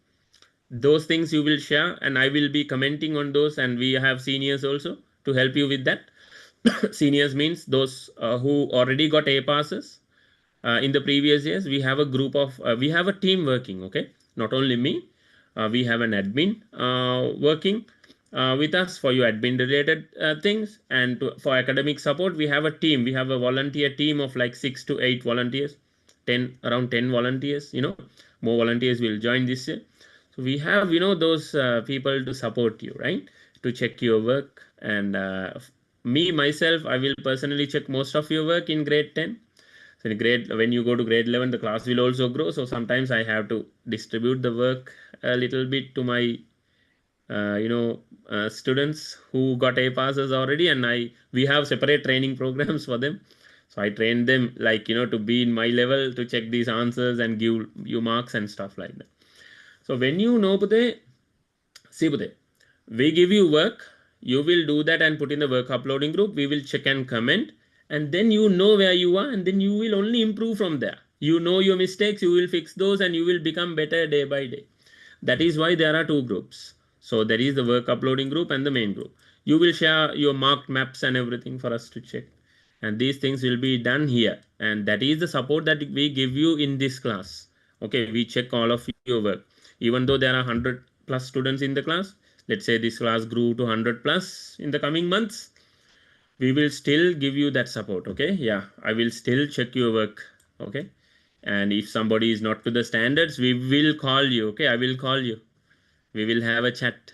Those things you will share and I will be commenting on those, and we have seniors also to help you with that. Seniors means those who already got A passes. in the previous years, we have a group of, we have a team working, okay? Not only me, we have an admin working with us for your admin related things. And for academic support, we have a team. We have a volunteer team of like 6 to 8 volunteers, around 10 volunteers, more volunteers will join this year. So we have, those people to support you, right? To check your work. And me, myself, I will personally check most of your work in grade 10. So in when you go to grade 11, the class will also grow. So sometimes I have to distribute the work a little bit to my, students who got A passes already, and we have separate training programs for them. So I train them like, to be in my level to check these answers and give you marks and stuff like that. So when you know, Pute, see, Pute, we give you work, you will do that and put in the work uploading group. We will check and comment, and then you know where you are, and then you will only improve from there. You know your mistakes, you will fix those, and you will become better day by day. That is why there are two groups. So there is the work uploading group and the main group. You will share your marked maps and everything for us to check. And these things will be done here. And that is the support that we give you in this class. Okay, we check all of your work. Even though there are 100 plus students in the class, let's say this class grew to 100 plus in the coming months, we will still give you that support. Okay, yeah, I will still check your work. Okay, and if somebody is not to the standards, we will call you. Okay, I will call you. We will have a chat,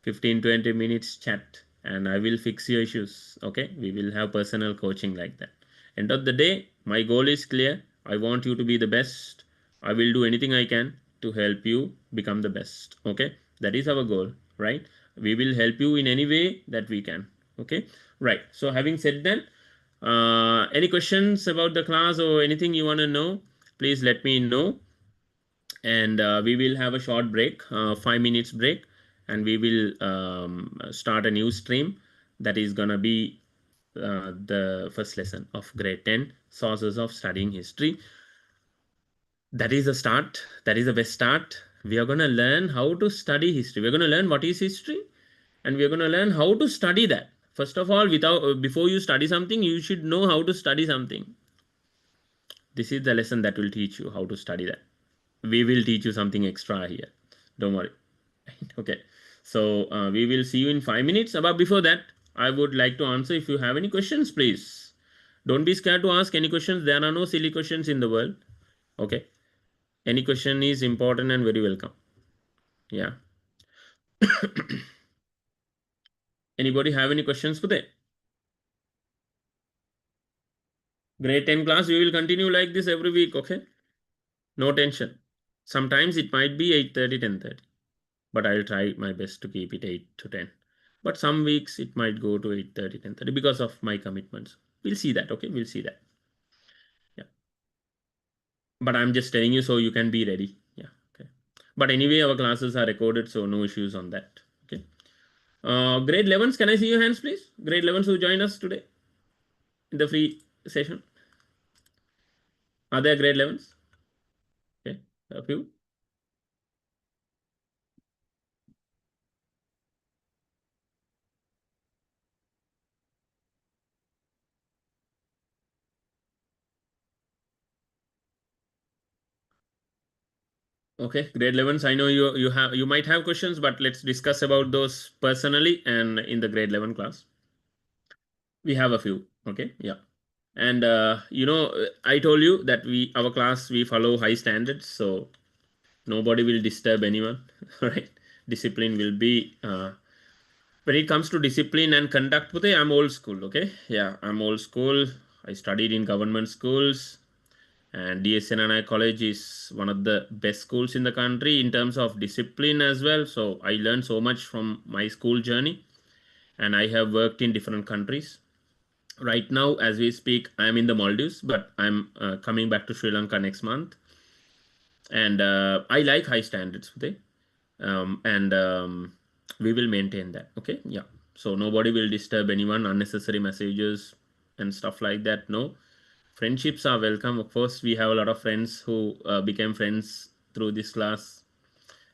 15-20 minutes chat, and I will fix your issues. Okay, we will have personal coaching like that. End of the day, my goal is clear. I want you to be the best. I will do anything I can to help you become the best. Okay, that is our goal, right? We will help you in any way that we can. Okay, right. So having said that, any questions about the class or anything you want to know, please let me know. And we will have a short break, 5 minutes break, and we will start a new stream that is gonna be the first lesson of grade 10, sources of studying history. That is the start. That is the best start. We are gonna learn how to study history. We're gonna learn what is history, and we're gonna learn how to study that. First of all, before you study something, you should know how to study something. This is the lesson that will teach you how to study that. We will teach you something extra here. Don't worry. Okay. So we will see you in 5 minutes. But before that, I would like to answer if you have any questions, please. Don't be scared to ask any questions. There are no silly questions in the world. Okay. Any question is important and very welcome. Yeah. Anybody have any questions for that? Grade 10 class, we will continue like this every week. Okay. No tension. Sometimes it might be 8:30, 10:30. But I'll try my best to keep it 8 to 10. But some weeks it might go to 8:30, 10:30 because of my commitments. We'll see that. Okay, we'll see that. Yeah. But I'm just telling you so you can be ready. Yeah. Okay. But anyway, our classes are recorded, so no issues on that. Okay. Grade 11s, can I see your hands, please? Grade 11s who joined us today in the free session. Are there grade 11s? Okay, a few. Okay, grade 11s. I know you might have questions, but let's discuss about those personally and in the grade 11 class. We have a few. Okay, yeah. And I told you that our class we follow high standards, so nobody will disturb anyone. Right? Discipline will be when it comes to discipline and conduct. Pute, I'm old school. Okay, yeah, I'm old school. I studied in government schools, and DSNNI College is one of the best schools in the country in terms of discipline as well. So I learned so much from my school journey, and I have worked in different countries. Right now, as we speak, I'm in the Maldives, but I'm coming back to Sri Lanka next month. And I like high standards today. And we will maintain that. Okay. Yeah. So nobody will disturb anyone, unnecessary messages and stuff like that. No. Friendships are welcome. Of course, we have a lot of friends who became friends through this class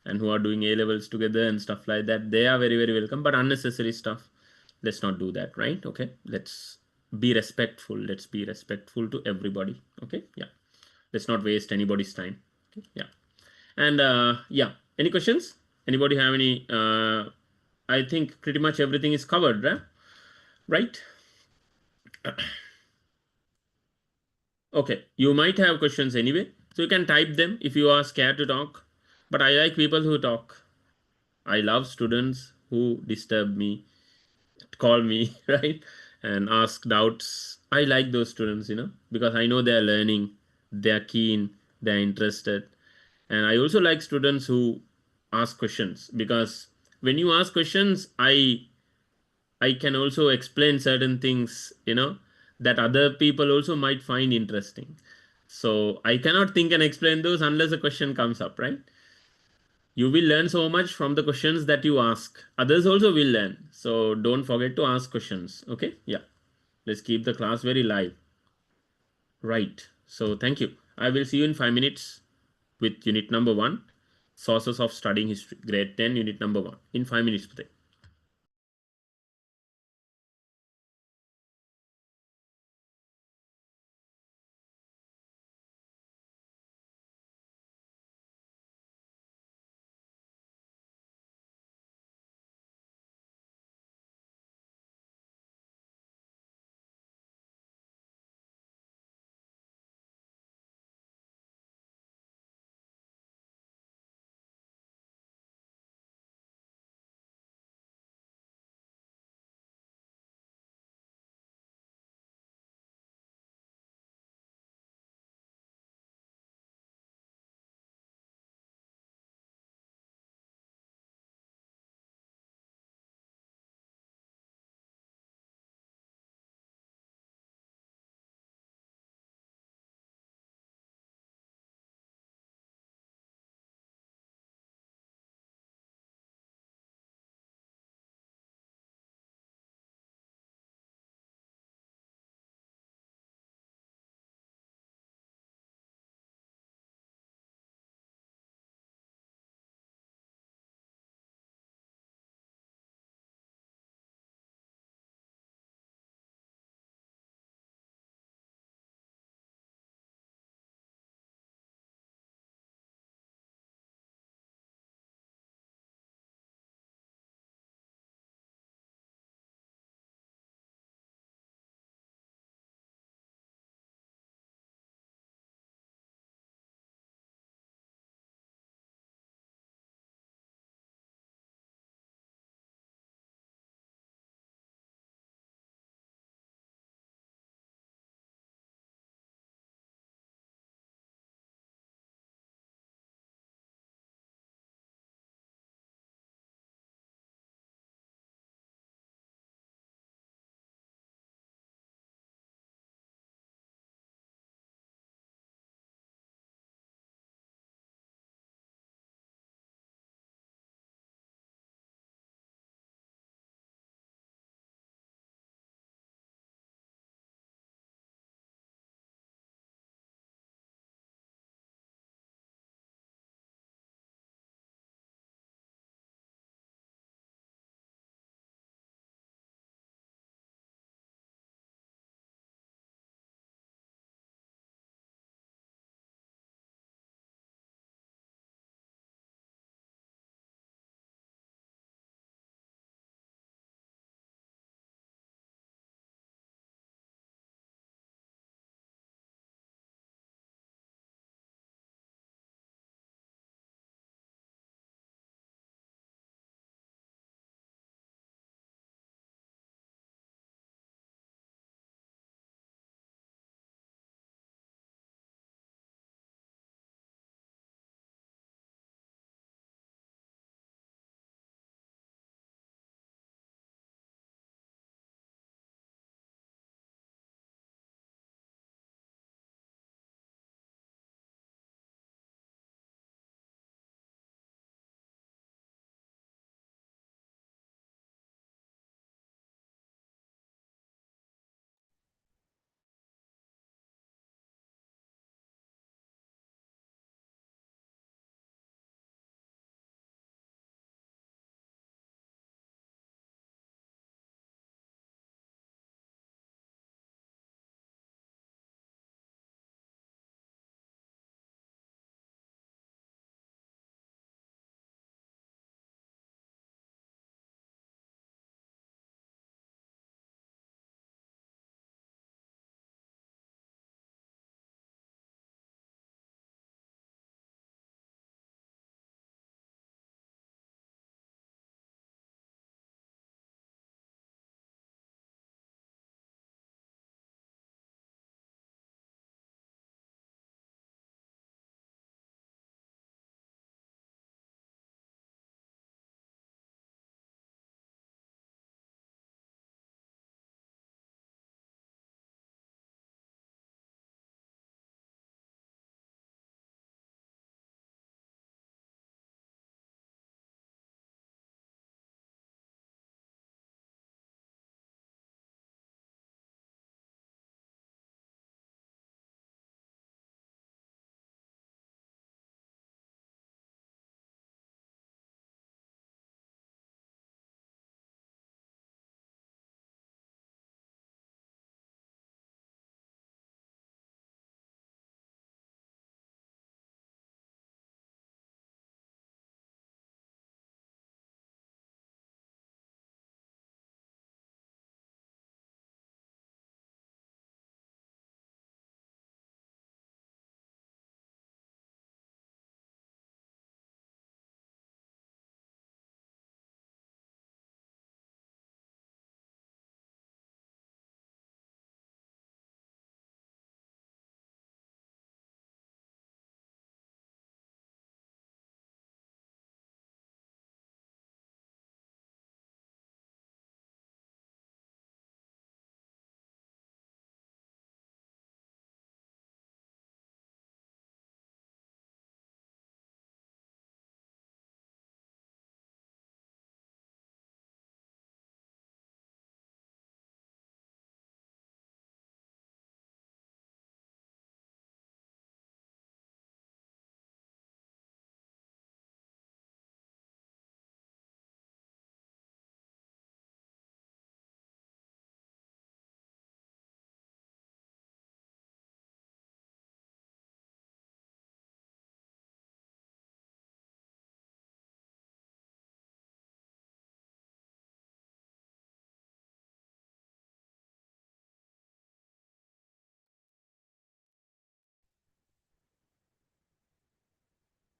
and who are doing A levels together and stuff like that. They are very, very welcome, but unnecessary stuff, let's not do that, right? Okay. Let's be respectful. Let's be respectful to everybody. Okay. Yeah. Let's not waste anybody's time. Okay. Yeah. And yeah, any questions? Anybody have any? I think pretty much everything is covered, right? Right? Okay, you might have questions anyway, so you can type them if you are scared to talk. But I like people who talk. I love students who disturb me, call me, right? And ask doubts. I like those students, because I know they're learning, they're keen, they're interested. And I also like students who ask questions, because when you ask questions, I can also explain certain things, that other people also might find interesting. So I cannot think and explain those unless a question comes up, right? You will learn so much from the questions that you ask. Others also will learn. So don't forget to ask questions. Okay? Yeah. Let's keep the class very live. Right. So thank you. I will see you in 5 minutes with unit number 1, sources of studying history, grade 10, unit number 1. In 5 minutes.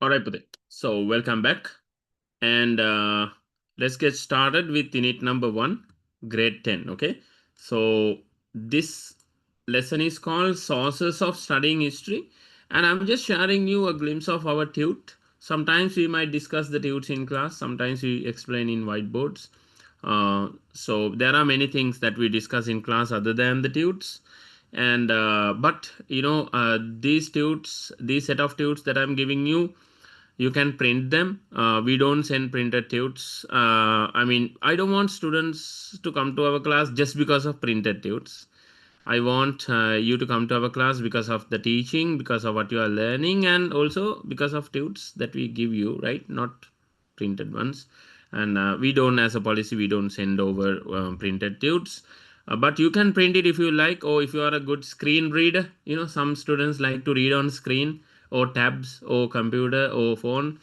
All right, Pute. So welcome back. And let's get started with unit number 1, grade 10. Okay. So this lesson is called Sources of Studying History. And I'm just sharing you a glimpse of our tute. Sometimes we might discuss the tutes in class. Sometimes we explain in whiteboards. So there are many things that we discuss in class other than the tutes. And but these tutes, these set of tutes that I'm giving you, you can print them. We don't send printed tutes. I mean, I don't want students to come to our class just because of printed tutes. I want you to come to our class because of the teaching, because of what you are learning, and also because of tutes that we give you, right? Not printed ones. And we don't, as a policy, we don't send over printed tutes. But you can print it if you like, or if you are a good screen reader. Some students like to read on screen, or tabs, or computer, or phone.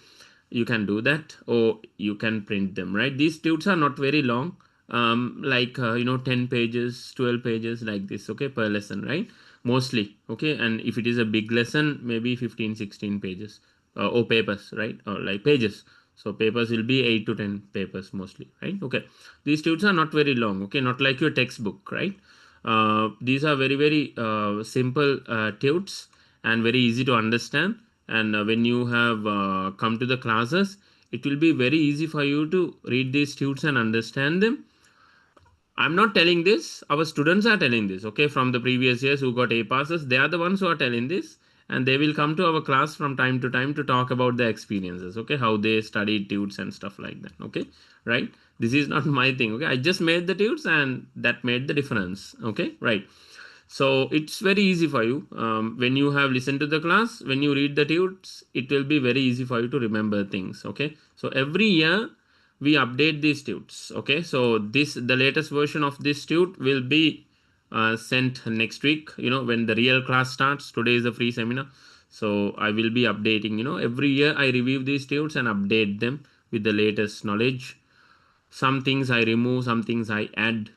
You can do that, or you can print them, right? These tutes are not very long, like 10 pages, 12 pages, like this, okay, per lesson, right? Mostly, okay. And if it is a big lesson, maybe 15, 16 pages, or papers, right? Or like pages. So papers will be 8 to 10 papers mostly, right? Okay. These tutes are not very long, okay, not like your textbook, right? These are very, very simple tutes, and very easy to understand. And when you have come to the classes, it will be very easy for you to read these tutes and understand them. I'm not telling this, our students are telling this, okay, from the previous years who got A passes. They are the ones who are telling this, and they will come to our class from time to time to talk about their experiences, okay, how they studied tutes and stuff like that, okay, right? This is not my thing, okay. I just made the tutes, and that made the difference, okay, right? So it's very easy for you, when you have listened to the class, when you read the tutes, it will be very easy for you to remember things, okay. So every year we update these tutes, okay. So the latest version of this tute will be sent next week, when the real class starts. Today is a free seminar, so I will be updating, every year I review these tutes and update them with the latest knowledge. Some things I remove, some things I add,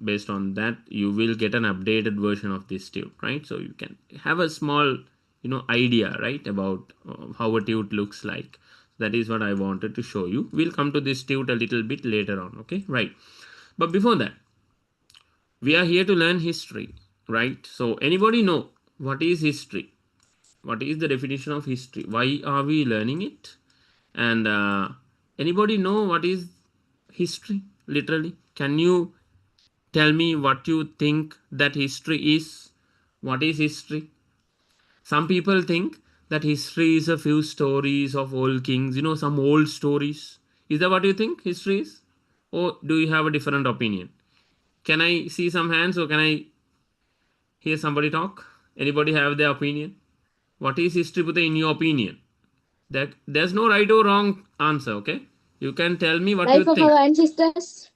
based on that you will get an updated version of this tute, right? So you can have a small idea, right, about how a tute looks like. That is what I wanted to show you. We'll come to this tute a little bit later on, okay, right? But before that, we are here to learn history, right? So anybody know what is history? What is the definition of history? Why are we learning it? And anybody know what is history literally? Can you tell me what you think that history is? What is history? Some people think that history is a few stories of old kings, some old stories. Is that what you think history is? Or do you have a different opinion? Can I see some hands, or can I hear somebody talk? Anybody have their opinion? What is history, Pute, in your opinion? That there's no right or wrong answer, okay? You can tell me what you Life of think. our ancestors.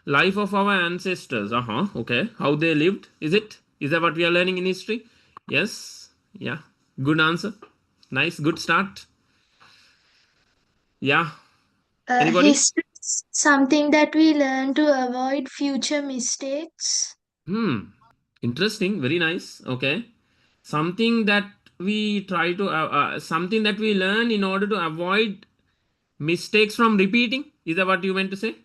Life of our ancestors. Okay. How they lived. Is it? Is that what we are learning in history? Yes. Yeah. Good answer. Nice. Good start. Yeah. Anybody? History is something that we learn to avoid future mistakes. Interesting. Very nice. Okay. Something that we try to, something that we learn in order to avoid mistakes from repeating. Is that what you meant to say?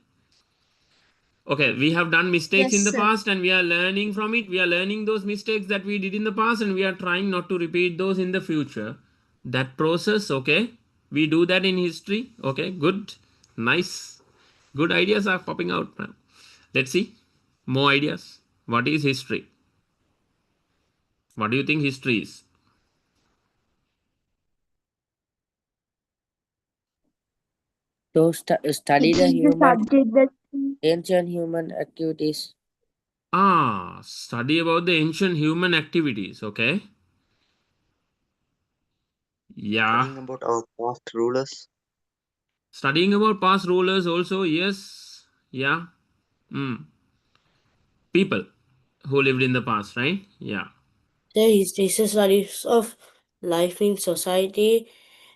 Okay, we have done mistakes Yes, in the sir. past and we are learning from it. We are learning those mistakes that we did in the past and we are trying not to repeat those in the future. That process, okay, we do that in history. Okay, good, nice, good ideas are popping out now. Let's see more ideas. What is history? What do you think history is? To study It the is the human subject that ancient human activities. Study about the ancient human activities. Okay, yeah, Studying about our past rulers. studying about past rulers also. Yes, yeah. People who lived in the past, right? Yeah. The history is a study of life in society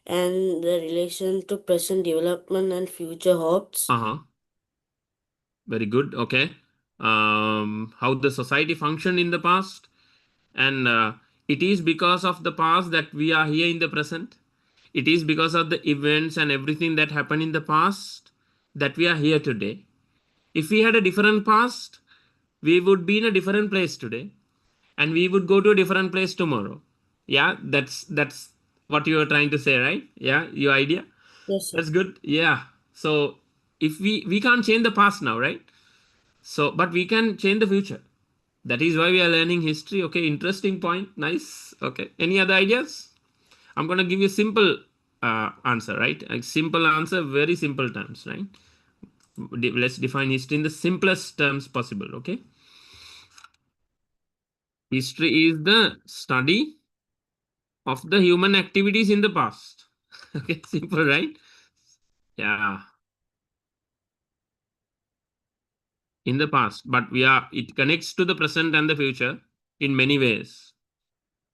and the relation to present development and future hopes. Uh-huh. Very good. Okay. How the society functioned in the past, and it is because of the past that we are here in the present. it is because of the events and everything that happened in the past that we are here today. If we had a different past, we would be in a different place today, and we would go to a different place tomorrow. Yeah, that's what you are trying to say, right? Yeah, your idea. Yes, sir. That's good. Yeah. So if we can't change the past now, right? So but we can change the future. That is why we are learning history. Okay, interesting point. Nice. Okay. Any other ideas? I'm gonna give you a simple answer, right? A simple answer, very simple terms, right? Let's define history in the simplest terms possible. Okay. History is the study of the human activities in the past. Okay, simple, right? Yeah, in the past, but it connects to the present and the future in many ways.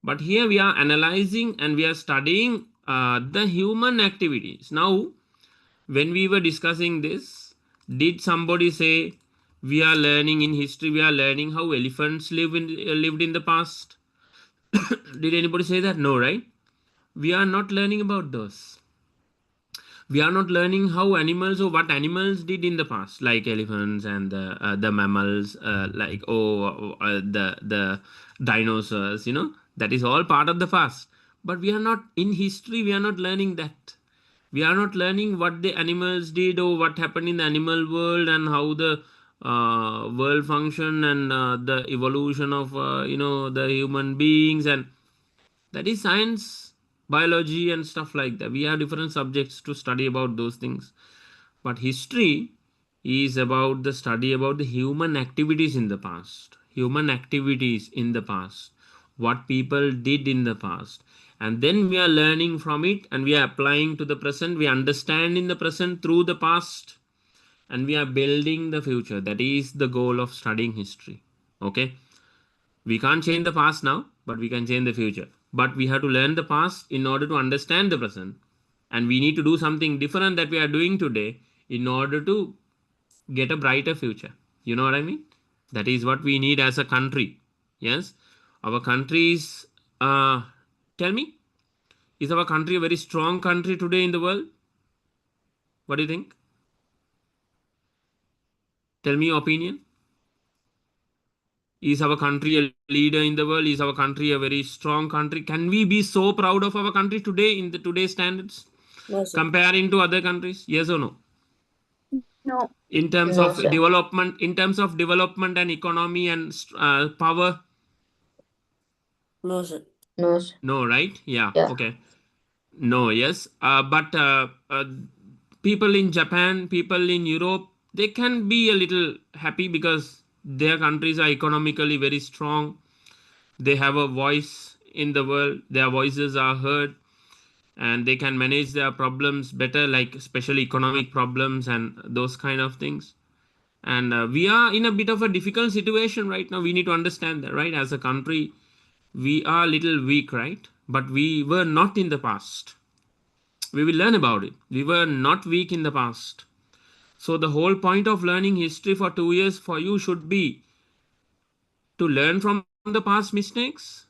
But here we are analyzing and we are studying the human activities. Now, when we were discussing this, did somebody say we are learning in history, we are learning how elephants lived in the past? Did anybody say that? No, right? We are not learning about those. We are not learning how animals or what animals did in the past, like elephants and the mammals, the dinosaurs. That is all part of the past. But we are not in history. We are not learning that. We are not learning what the animals did or what happened in the animal world and how the world function and the evolution of the human beings, and that is science, biology and stuff like that. We have different subjects to study about those things, but history is about the study about the human activities in the past, what people did in the past, and then we are learning from it and we are applying to the present. We understand in the present through the past, and we are building the future. That is the goal of studying history. Okay, we can't change the past now, but we can change the future. But we have to learn the past in order to understand the present. And we need to do something different that we are doing today in order to get a brighter future. You know what I mean? That is what we need as a country. Yes? Our country is, tell me, is our country a very strong country today in the world? What do you think? Tell me your opinion. Is our country a leader in the world? Is our country a very strong country? Can we be so proud of our country today in the today's standards No, sir. comparing to other countries? Yes or no? No. In terms No, of sir. development and economy and power? No, sir. No, sir. No, right? Yeah. Yeah. Okay. No, yes. But people in Japan, people in Europe, they can be a little happy because their countries are economically very strong. They have a voice in the world. Their voices are heard, and they can manage their problems better, like especially economic problems and those kind of things. And we are in a bit of a difficult situation right now. We need to understand that, right? As a country, we are a little weak, right? But we were not in the past. We will learn about it. We were not weak in the past. So the whole point of learning history for 2 years for you should be to learn from the past mistakes,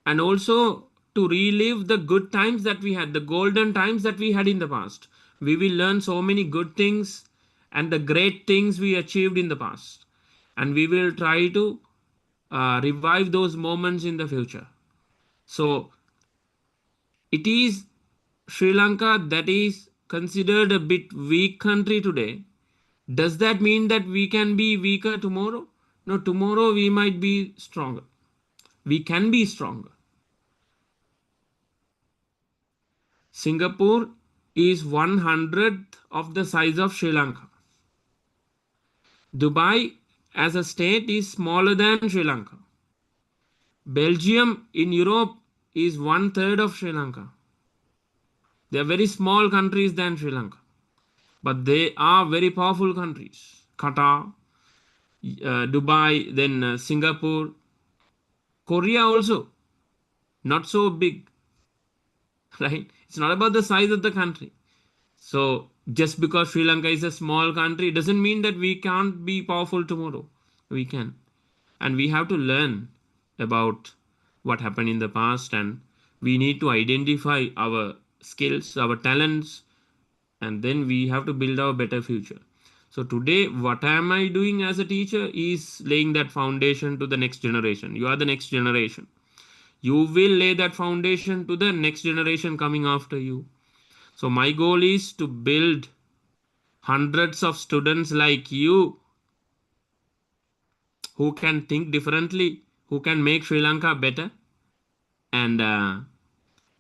and also to relive the good times that we had, the golden times that we had in the past. We will learn so many good things and the great things we achieved in the past, and we will try to revive those moments in the future. So it is Sri Lanka that is considered a bit weak country today. Does that mean that we can be weaker tomorrow? No, tomorrow we might be stronger. We can be stronger. Singapore is 1/100th of the size of Sri Lanka. Dubai as a state is smaller than Sri Lanka. Belgium in Europe is 1/3 of Sri Lanka. They are very small countries than Sri Lanka, but they are very powerful countries. Qatar, Dubai, then Singapore, Korea also, not so big, right? It's not about the size of the country. So just because Sri Lanka is a small country doesn't mean that we can't be powerful tomorrow. We can. And we have to learn about what happened in the past, and we need to identify our skills, our talents, and then we have to build our better future. So today, what am I doing as a teacher is laying that foundation to the next generation. You are the next generation. You will lay that foundation to the next generation coming after you. So my goal is to build hundreds of students like you who can think differently, who can make Sri Lanka better, and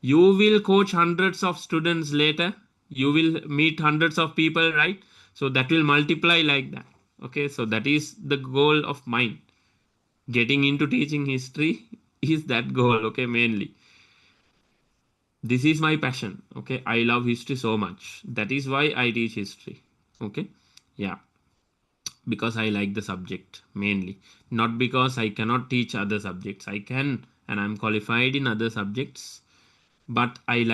you will coach hundreds of students later. You will meet hundreds of people, right? So that will multiply like that. Okay, so that is the goal of mine. Getting into teaching history is that goal, okay, mainly. This is my passion, okay. I love history so much. That is why I teach history, okay. Yeah, because I like the subject mainly, not because I cannot teach other subjects. I can, and I'm qualified in other subjects, but I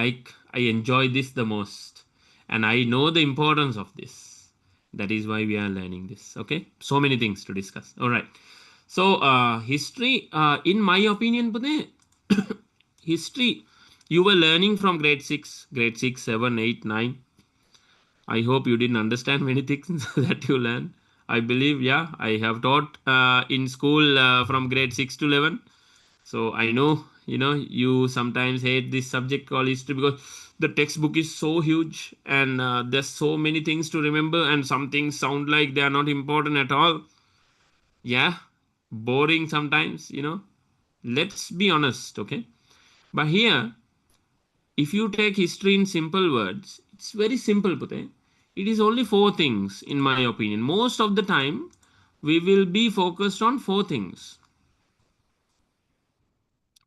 enjoy this the most, and I know the importance of this. That is why we are learning this, okay. So many things to discuss. All right, so history, in my opinion, Pune, history you were learning from grade 6, grade 6, 7, 8, 9. I hope you didn't understand many things that you learned. I believe, yeah, I have taught in school from grade 6 to 11. So I know, you sometimes hate this subject called history because the textbook is so huge, and there's so many things to remember, and some things sound like they are not important at all. Yeah, boring sometimes. Let's be honest, okay? But here, if you take history in simple words, it's very simple, Pute. It is only four things, in my opinion. Most of the time, we will be focused on four things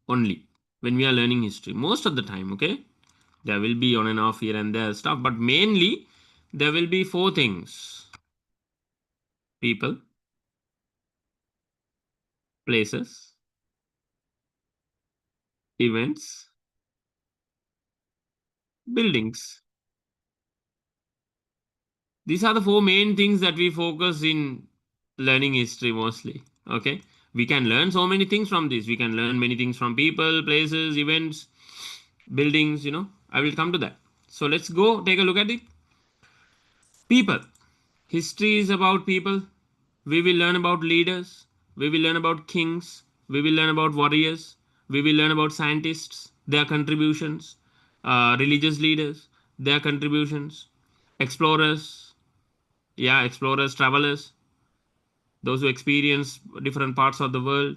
only when we are learning history. Most of the time, okay? There will be on and off here and there stuff, but mainly there will be four things: people, places, events, buildings. These are the four main things that we focus in learning history mostly. Okay, we can learn so many things from this. We can learn many things from people, places, events, buildings. I will come to that. So let's go take a look at it. People. History is about people. We will learn about leaders. We will learn about kings. We will learn about warriors. We will learn about scientists, their contributions, religious leaders, their contributions, explorers, yeah, explorers, travelers, those who experience different parts of the world,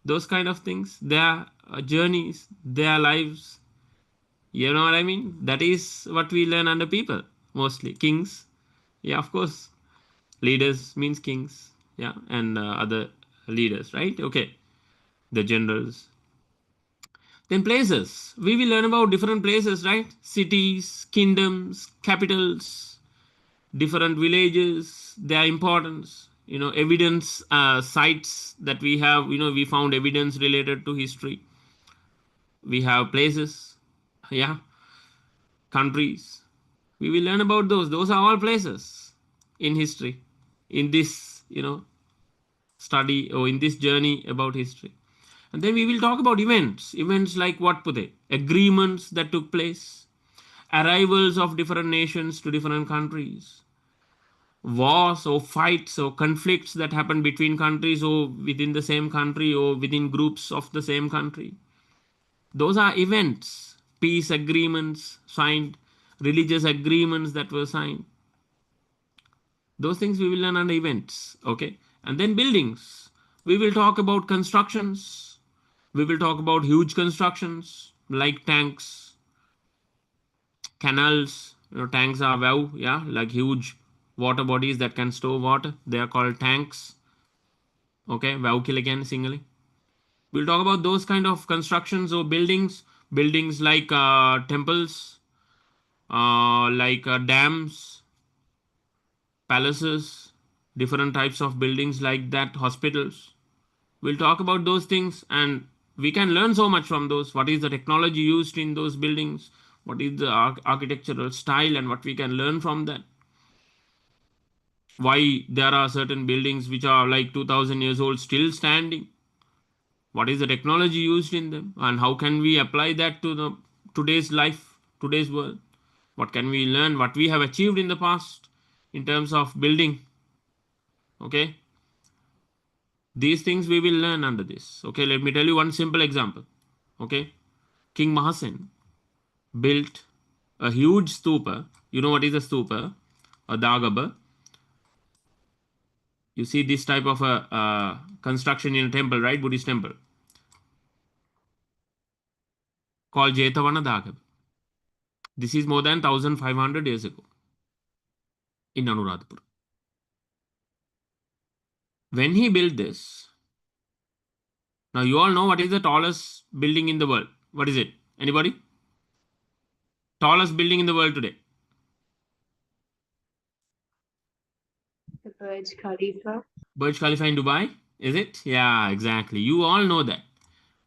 those kind of things, their journeys, their lives. You know what I mean? That is what we learn under people mostly. Kings, yeah, of course. Leaders means kings, yeah, and other leaders, right? Okay, the generals. Then places. We will learn about different places, right? Cities, kingdoms, capitals, different villages, their importance, evidence, sites that we have, we found evidence related to history. We have places, yeah, countries. We will learn about those are all places in history, in this study, or in this journey about history. And then we will talk about events like what, Pute? Agreements that took place, arrivals of different nations to different countries, wars or fights or conflicts that happen between countries or within the same country or within groups of the same country. Those are events. Peace agreements signed, religious agreements that were signed. Those things we will learn under events, okay? And then buildings. We will talk about constructions. We will talk about huge constructions like tanks, canals. Tanks are wow, yeah, like huge water bodies that can store water. They are called tanks. Okay, Vaukil again, singly. We'll talk about those kind of constructions or buildings like temples, like dams, palaces, different types of buildings like that, hospitals. We'll talk about those things, and we can learn so much from those. What is the technology used in those buildings? What is the architectural style, and what we can learn from that? Why there are certain buildings which are like 2000 years old still standing? What is the technology used in them, and how can we apply that to the today's life? today's world? What can we learn? What we have achieved in the past in terms of building? Okay. These things we will learn under this. Okay, let me tell you one simple example. Okay. King Mahasen built a huge stupa. You know what is a stupa? A dagaba. You see this type of a construction in a temple, right? Buddhist temple. Called Jetavana Dagaba. This is more than 1500 years ago in Anuradhapura. When he built this, now you all know what is the tallest building in the world. What is it? Anybody? Tallest building in the world today. The Burj Khalifa. Burj Khalifa in Dubai, is it? Yeah, exactly. You all know that.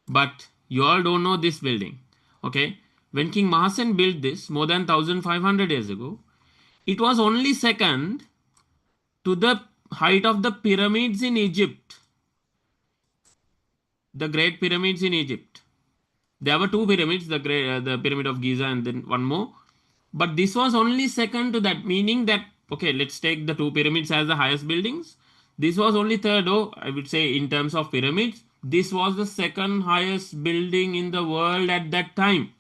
But you all don't know this building. Okay? When King Mahasen built this more than 1500 years ago, it was only second to the height of the pyramids in Egypt. The Great Pyramids in Egypt. There were two pyramids, the Pyramid of Giza and then one more. But this was only second to that, meaning that, okay, let's take the two pyramids as the highest buildings. This was only third, I would say, in terms of pyramids. This was the second highest building in the world at that time.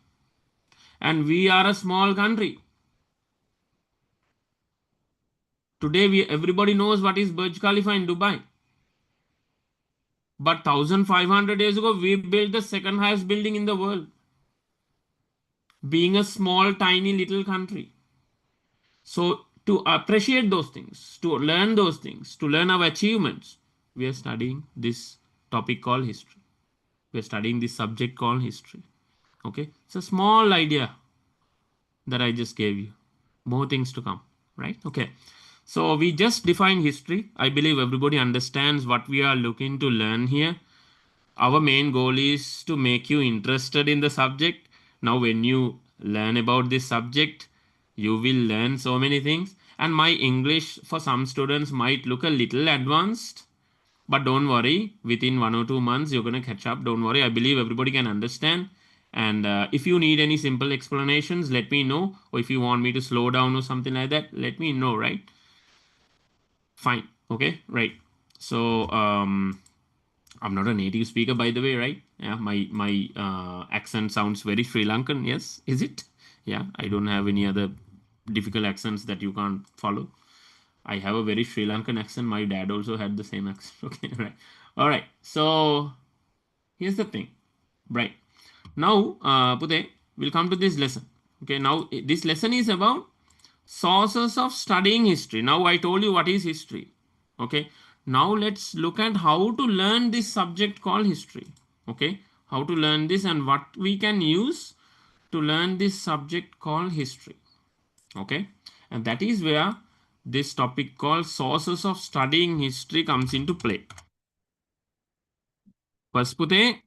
And we are a small country. Today, everybody knows what is Burj Khalifa in Dubai. But 1500 years ago, we built the second highest building in the world. Being a small, tiny little country. So to appreciate those things, to learn those things, to learn our achievements, we are studying this topic called history. We are studying this subject called history. Okay, it's a small idea that I just gave you. More things to come, right? Okay, so we just define history. I believe everybody understands what we are looking to learn here. Our main goal is to make you interested in the subject. Now, when you learn about this subject, you will learn so many things. And my English for some students might look a little advanced. But don't worry, within 1 or 2 months, you're going to catch up. Don't worry, I believe everybody can understand. And if you need any simple explanations, let me know. Or if you want me to slow down or something like that, let me know, right? Fine. Okay, right. So, I'm not a native speaker, by the way, right? Yeah, my accent sounds very Sri Lankan. Yes, is it? Yeah, I don't have any other difficult accents that you can't follow. I have a very Sri Lankan accent. My dad also had the same accent. Okay, right. All right. So here's the thing, right? Now, Pute, we'll come to this lesson. Okay, now this lesson is about sources of studying history. Now I told you what is history. Okay, now let's look at how to learn this subject called history. Okay, how to learn this and what we can use to learn this subject called history. Okay, and that is where this topic called sources of studying history comes into play. First, Pute,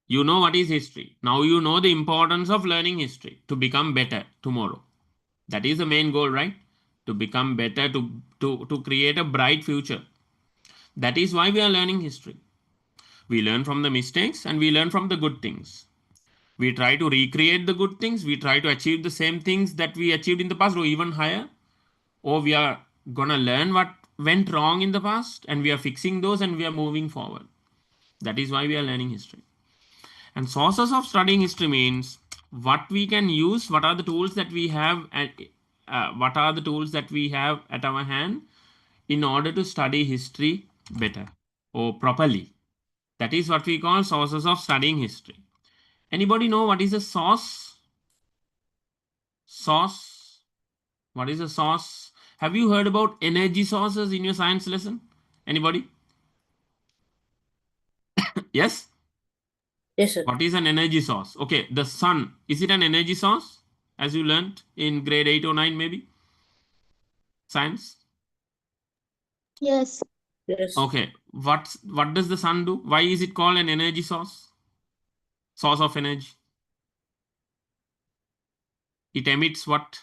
you know what is history. Now you know the importance of learning history to become better tomorrow. That is the main goal, right? To become better, to create a bright future. That is why we are learning history. We learn from the mistakes and we learn from the good things. We try to recreate the good things. We try to achieve the same things that we achieved in the past or even higher. Or we are going to learn what went wrong in the past and we are fixing those and we are moving forward. That is why we are learning history. And sources of studying history means what we can use, what are the tools that we have what are the tools that we have at our hand in order to study history better or properly. That is what we call sources of studying history. Anybody know what is a source? Source? What is a source? Have you heard about energy sources in your science lesson? Anybody? Yes? Yes, sir. What is an energy source? Okay, the sun. Is it an energy source? As you learned in grade 8 or 9 maybe? Science? Yes. Yes. Okay, what does the sun do? Why is it called an energy source? Source of energy. It emits what?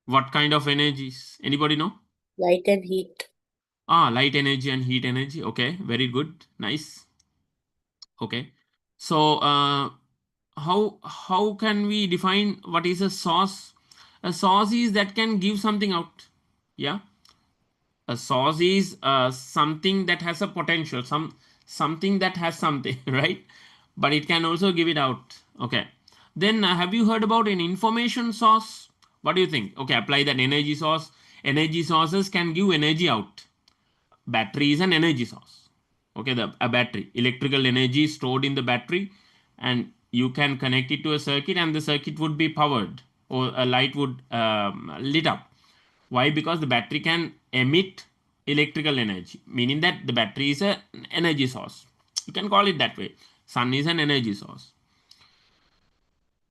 What kind of energies? Anybody know? Light and heat. Light energy and heat energy. Okay, very good. Nice. Okay. So, how can we define what is a source? A source is that can give something out. Yeah, a source is something that has a potential, something that has something, right? But it can also give it out. Okay, then have you heard about an information source? What do you think? Okay, apply that energy source. Energy sources can give energy out. Battery is an energy source. Okay, a battery, electrical energy stored in the battery, and you can connect it to a circuit and the circuit would be powered, or a light would lit up. Why? Because the battery can emit electrical energy, meaning that the battery is an energy source. You can call it that way. Sun is an energy source.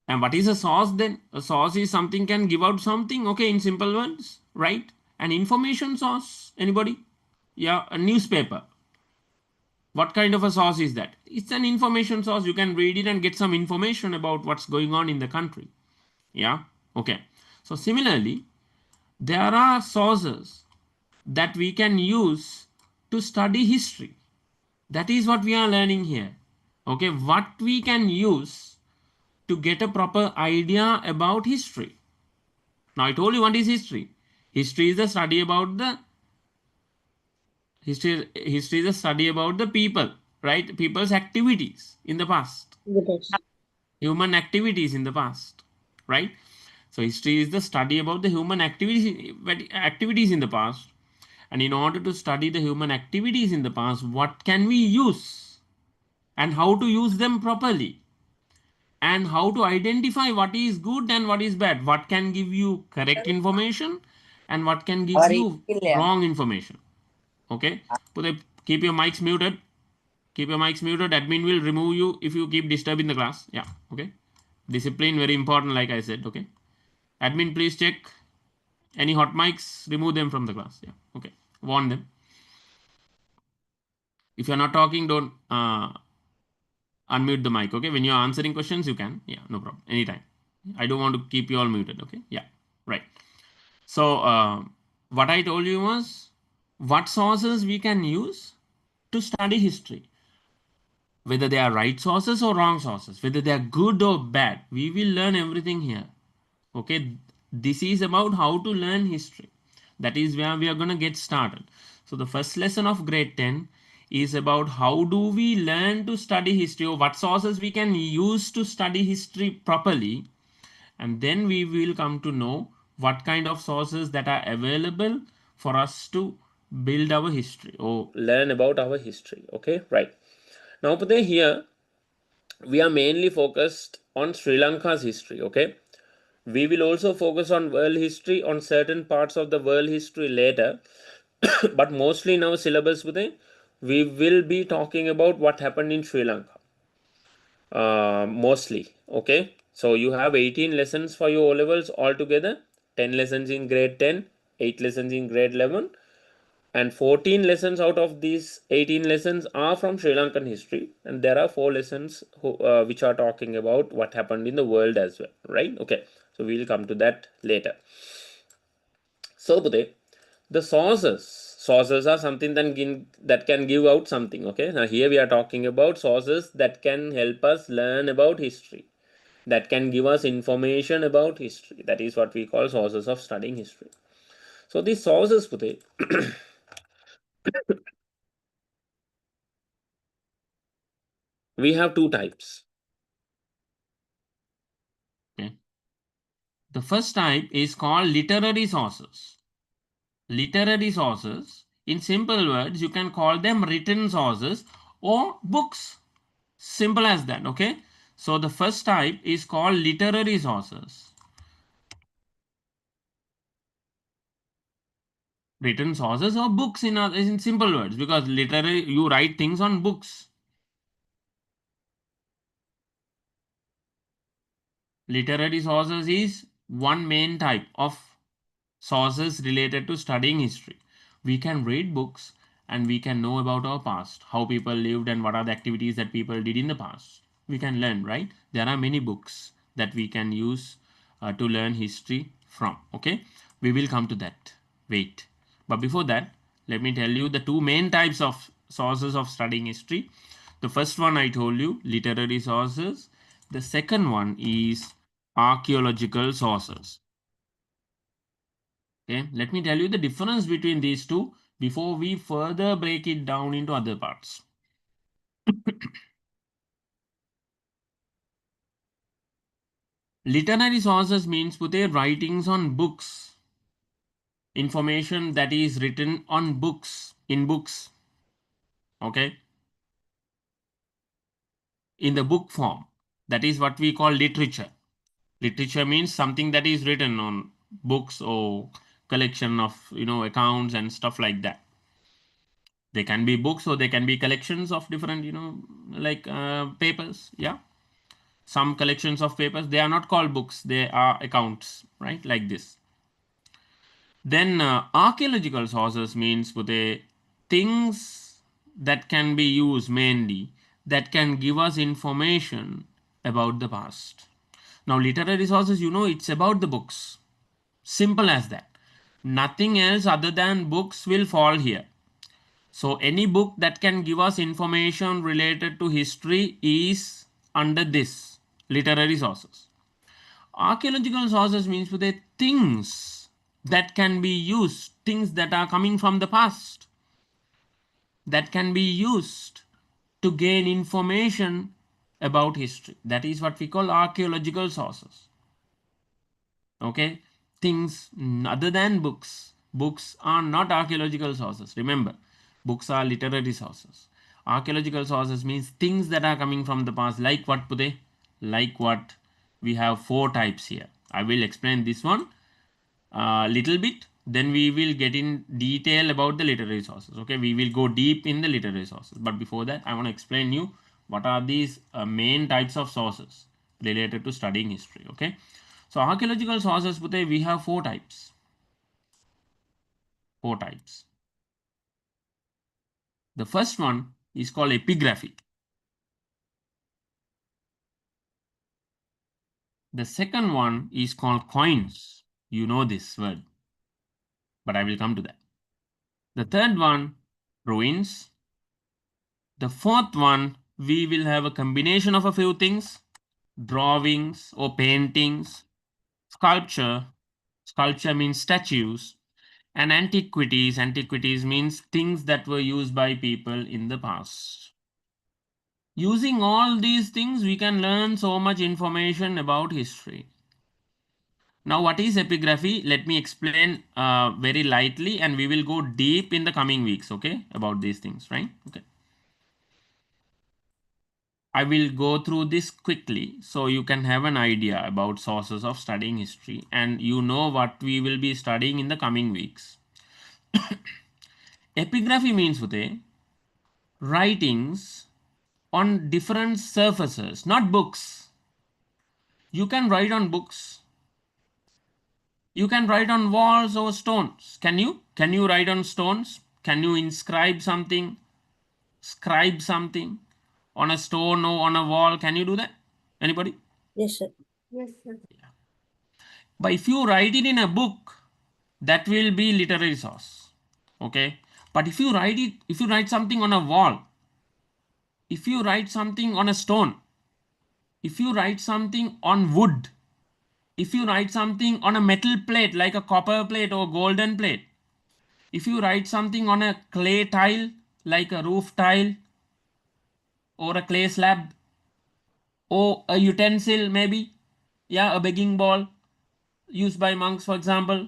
And what is a source then? A source is something can give out something, okay, in simple words, right? An information source. Anybody? Yeah, a newspaper. What kind of a source is that? It's an information source. You can read it and get some information about what's going on in the country. Yeah, okay. So similarly, there are sources that we can use to study history. That is what we are learning here. Okay, what we can use to get a proper idea about history. Now I told you what is history. History is the study about the history is a study about the people, right? People's activities in the past. Yes. Human activities in the past, right? So history is the study about the human activities in the past. And in order to study the human activities in the past, what can we use and how to use them properly, and how to identify what is good and what is bad, what can give you correct information and what can give you wrong information. Okay, keep your mics muted. Keep your mics muted. Admin will remove you if you keep disturbing the class. Yeah, okay. Discipline, very important, like I said. Okay. Admin, please check any hot mics, remove them from the class. Yeah, okay. Warn them. If you're not talking, don't unmute the mic. Okay. When you're answering questions, you can. Yeah, no problem. Anytime. I don't want to keep you all muted. Okay. Yeah, right. So, what I told you was what sources we can use to study history. Whether they are right sources or wrong sources, whether they are good or bad, we will learn everything here. Okay, this is about how to learn history. That is where we are going to get started. So the first lesson of grade 10 is about how do we learn to study history, or what sources we can use to study history properly. And then we will come to know what kind of sources that are available for us to build our history or learn about our history. Okay, right. Now, Pute, here we are mainly focused on Sri Lanka's history. Okay, we will also focus on world history, on certain parts of the world history later, but mostly in our syllabus, Pute, we will be talking about what happened in Sri Lanka. Mostly. Okay, so you have 18 lessons for your O levels altogether, 10 lessons in grade 10, 8 lessons in grade 11. And 14 lessons out of these 18 lessons are from Sri Lankan history, and there are 4 lessons which are talking about what happened in the world as well, right? Okay, so we'll come to that later. So Bude, the sources are something that can give out something. Okay, now here we are talking about sources that can help us learn about history, that can give us information about history. That is what we call sources of studying history. So these sources, Bude, we have 2 types. Okay. The first type is called literary sources. Literary sources, in simple words, you can call them written sources or books. Simple as that. Okay. So the first type is called literary sources. Written sources or books in simple words, because literary, you write things on books. Literary sources is one main type of sources related to studying history. We can read books and we can know about our past, how people lived and what are the activities that people did in the past. We can learn, right? There are many books that we can use to learn history from. Okay, we will come to that. Wait, but before that, let me tell you the 2 main types of sources of studying history. The first one I told you, literary sources. The second one is archaeological sources. Okay, let me tell you the difference between these two before we further break it down into other parts. Literary sources means Pute writings on books, information that is written on books, in books, okay, in the book form. That is what we call literature. Literature means something that is written on books or collection of accounts and stuff like that. They can be books or they can be collections of different like papers. Yeah, some collections of papers, they are not called books, they are accounts, right, like this. Then archaeological sources means Pute, things that can be used mainly that can give us information about the past. Now literary sources, it's about the books. Simple as that. Nothing else other than books will fall here. So any book that can give us information related to history is under this literary sources. Archaeological sources means the things that can be used, things that are coming from the past, that can be used to gain information about history. That is what we call archaeological sources. Okay, things other than books. Books are not archaeological sources. Remember, books are literary sources. Archaeological sources means things that are coming from the past, like what, Pute? Like what? We have 4 types here. I will explain this one a little bit, then we will get in detail about the literary sources. Okay, we will go deep in the literary sources, but before that I want to explain you what are these main types of sources related to studying history. Okay, so archaeological sources, Pute, we have 4 types. 4 types. The first one is called epigraphy. The second one is called coins. You know this word, but I will come to that. The third one, ruins. The fourth one, we will have a combination of a few things, drawings or paintings, sculpture. Sculpture means statues, and antiquities. Antiquities means things that were used by people in the past. Using all these things, we can learn so much information about history. Now, what is epigraphy? Let me explain very lightly, and we will go deep in the coming weeks, okay, about these things, right? Okay. I will go through this quickly so you can have an idea about sources of studying history and you know what we will be studying in the coming weeks. Epigraphy means, Pute, writings on different surfaces, not books. You can write on books. You can write on walls or stones. Can you? Can you write on stones? Can you inscribe something? Scribe something on a stone or on a wall? Can you do that? Anybody? Yes, sir. Yes, sir. But if you write it in a book, that will be literary source. Okay. But if you write something on a wall, if you write something on a stone, if you write something on wood, if you write something on a metal plate like a copper plate or golden plate, if you write something on a clay tile like a roof tile or a clay slab or a utensil maybe, yeah, a begging bowl used by monks, for example,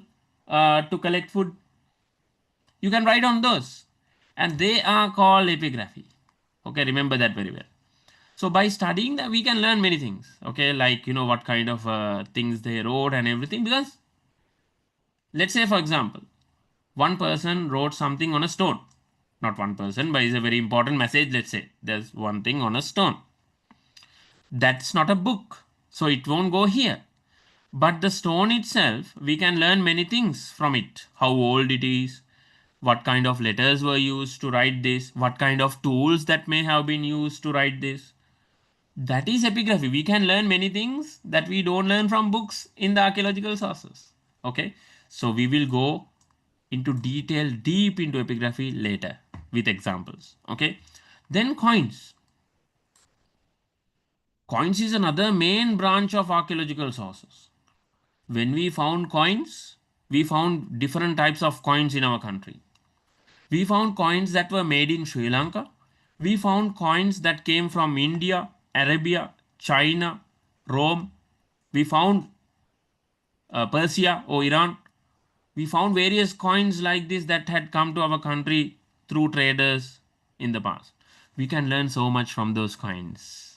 to collect food, you can write on those and they are called epigraphy. Okay, remember that very well. So by studying that, we can learn many things. Okay, like what kind of things they wrote and everything. Because let's say, for example, one person wrote something on a stone. Not one person, but it's a very important message. Let's say there's one thing on a stone. That's not a book, so it won't go here. But the stone itself, we can learn many things from it. How old it is, what kind of letters were used to write this, what kind of tools that may have been used to write this. That is epigraphy. We can learn many things that we don't learn from books in the archaeological sources. Okay, so we will go into detail deep into epigraphy later with examples. Okay, then coins. Coins is another main branch of archaeological sources. When we found coins, we found different types of coins in our country. We found coins that were made in Sri Lanka. We found coins that came from India, Arabia, China, Rome. We found Persia or Iran. We found various coins like this that had come to our country through traders in the past. We can learn so much from those coins.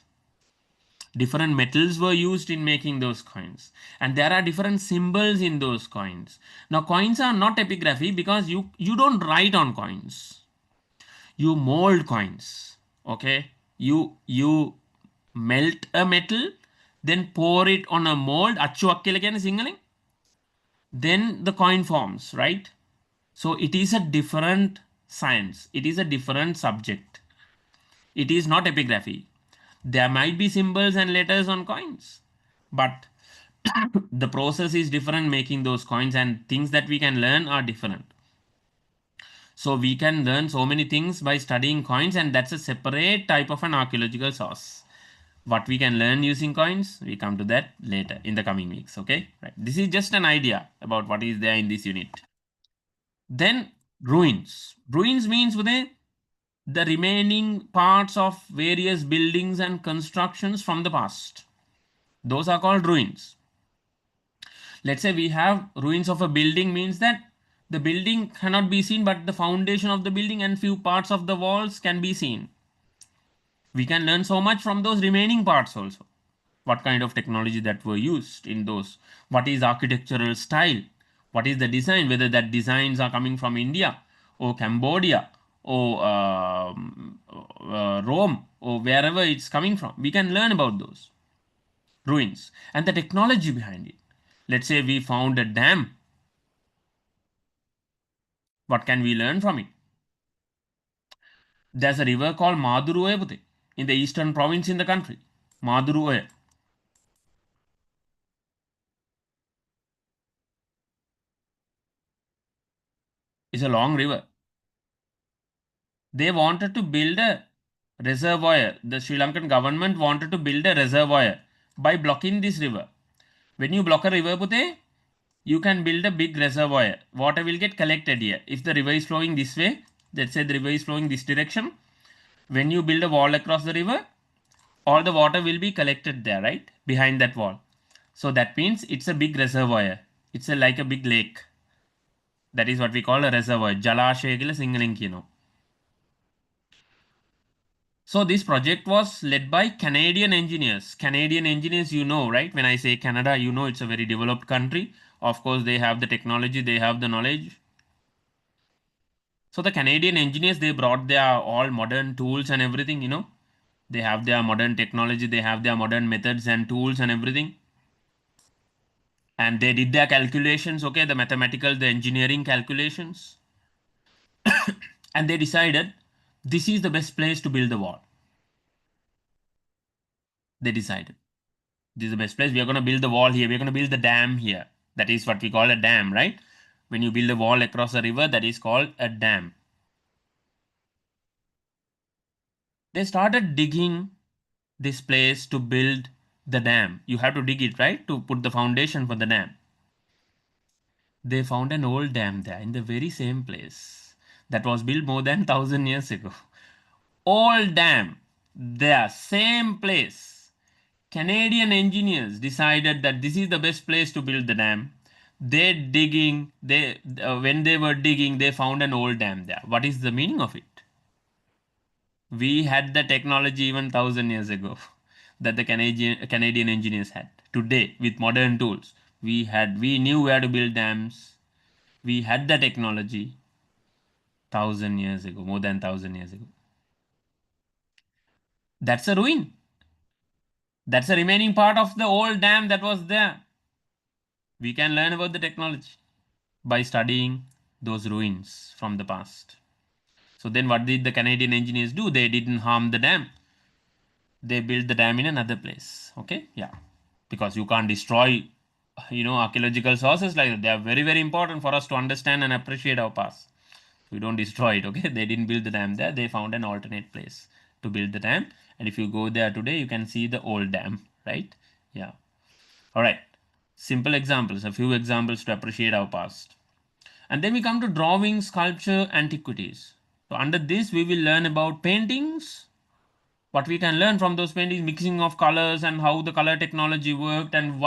Different metals were used in making those coins, and there are different symbols in those coins. Now, coins are not epigraphy because you don't write on coins. You mold coins. Okay, you melt a metal, then pour it on a mold. Achu akkela kiyane singaling. Then the coin forms, right? So it is a different science. It is a different subject. It is not epigraphy. There might be symbols and letters on coins, but the process is different making those coins, and things that we can learn are different. So we can learn so many things by studying coins, and that's a separate type of an archaeological source. What we can learn using coins, we come to that later in the coming weeks. Okay, right. This is just an idea about what is there in this unit. Then ruins. Ruins means the remaining parts of various buildings and constructions from the past. Those are called ruins. Let's say we have ruins of a building, means that the building cannot be seen, but the foundation of the building and few parts of the walls can be seen. We can learn so much from those remaining parts also. What kind of technology that were used in those? What is architectural style? What is the design? Whether that designs are coming from India or Cambodia or Rome or wherever it's coming from. We can learn about those ruins and the technology behind it. Let's say we found a dam. What can we learn from it? There's a river called Maduruoya in the eastern province in the country. Maduruoya. It's a long river. They wanted to build a reservoir. The Sri Lankan government wanted to build a reservoir by blocking this river. When you block a river, Pute, you can build a big reservoir. Water will get collected here. If the river is flowing this way, let's say the river is flowing this direction, when you build a wall across the river, all the water will be collected there, right? Behind that wall. So that means it's a big reservoir. It's like a big lake. That is what we call a reservoir. Jalashaya kiyala singaling kiyano. So this project was led by Canadian engineers. Canadian engineers, you know, right? When I say Canada, you know it's a very developed country. Of course, they have the technology, they have the knowledge. So the Canadian engineers, they brought their all modern tools and everything, you know. They have their modern technology, they have their modern methods and tools and everything. And they did their calculations, okay, the mathematical, the engineering calculations. And they decided this is the best place to build the wall. They decided this is the best place. We are going to build the wall here. We're going to build the dam here. That is what we call a dam, right? When you build a wall across a river, that is called a dam. They started digging this place to build the dam. You have to dig it, right? To put the foundation for the dam. They found an old dam there in the very same place that was built more than 1,000 years ago. Old dam there, same place. Canadian engineers decided that this is the best place to build the dam. When they were digging, they found an old dam there. What is the meaning of it? We had the technology even 1,000 years ago that the Canadian engineers had. Today, with modern tools, we knew where to build dams. We had the technology 1,000 years ago, more than 1,000 years ago. That's a ruin. That's a remaining part of the old dam that was there. We can learn about the technology by studying those ruins from the past. So then what did the Canadian engineers do? They didn't harm the dam. They built the dam in another place. Okay, yeah. Because you can't destroy, archaeological sources like that. They are very, very important for us to understand and appreciate our past. We don't destroy it, okay? They didn't build the dam there. They found an alternate place to build the dam. And if you go there today, you can see the old dam, right? Yeah. All right. Simple examples, a few examples to appreciate our past. And then we come to drawing, sculpture, antiquities. So under this, we will learn about paintings, what we can learn from those paintings, mixing of colors and how the color technology worked, and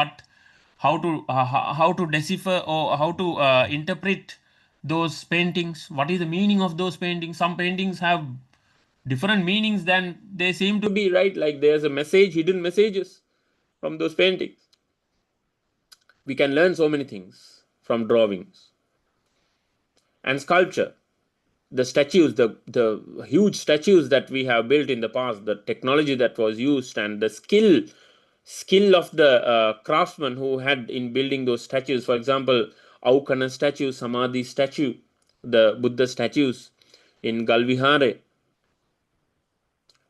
how to decipher or how to interpret those paintings. What is the meaning of those paintings? Some paintings have different meanings than they seem to be, right? Like there's a message, hidden messages from those paintings. We can learn so many things from drawings. And sculpture, the statues, the huge statues that we have built in the past, the technology that was used, and the skill of the craftsmen who had in building those statues. For example, Aukana statue, Samadhi statue, the Buddha statues in Galvihare.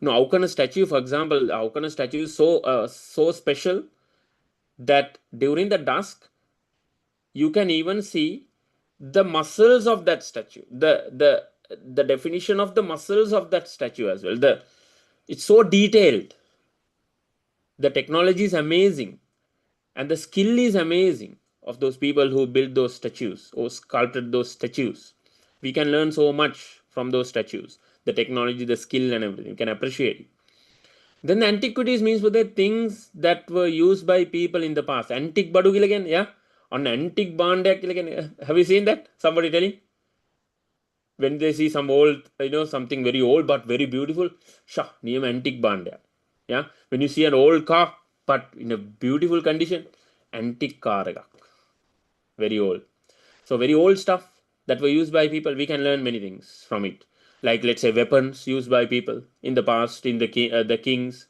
No, Aukana statue, for example, Aukana statue is so special that during the dusk you can even see the muscles of that statue, the definition of the muscles of that statue as well. It's so detailed. The technology is amazing, and the skill is amazing of those people who built those statues or sculpted those statues. We can learn so much from those statues, the technology, the skill, and everything. We can appreciate it. Then the antiquities means for the things that were used by people in the past. Antique badugil again, yeah. On antique bandak again. Have you seen that? Somebody telling? When they see some old, something very old but very beautiful, name antique bandak. Yeah. When you see an old car but in a beautiful condition, antique car. Very old. So very old stuff that were used by people, we can learn many things from it. Like let's say weapons used by people in the past, in the kings,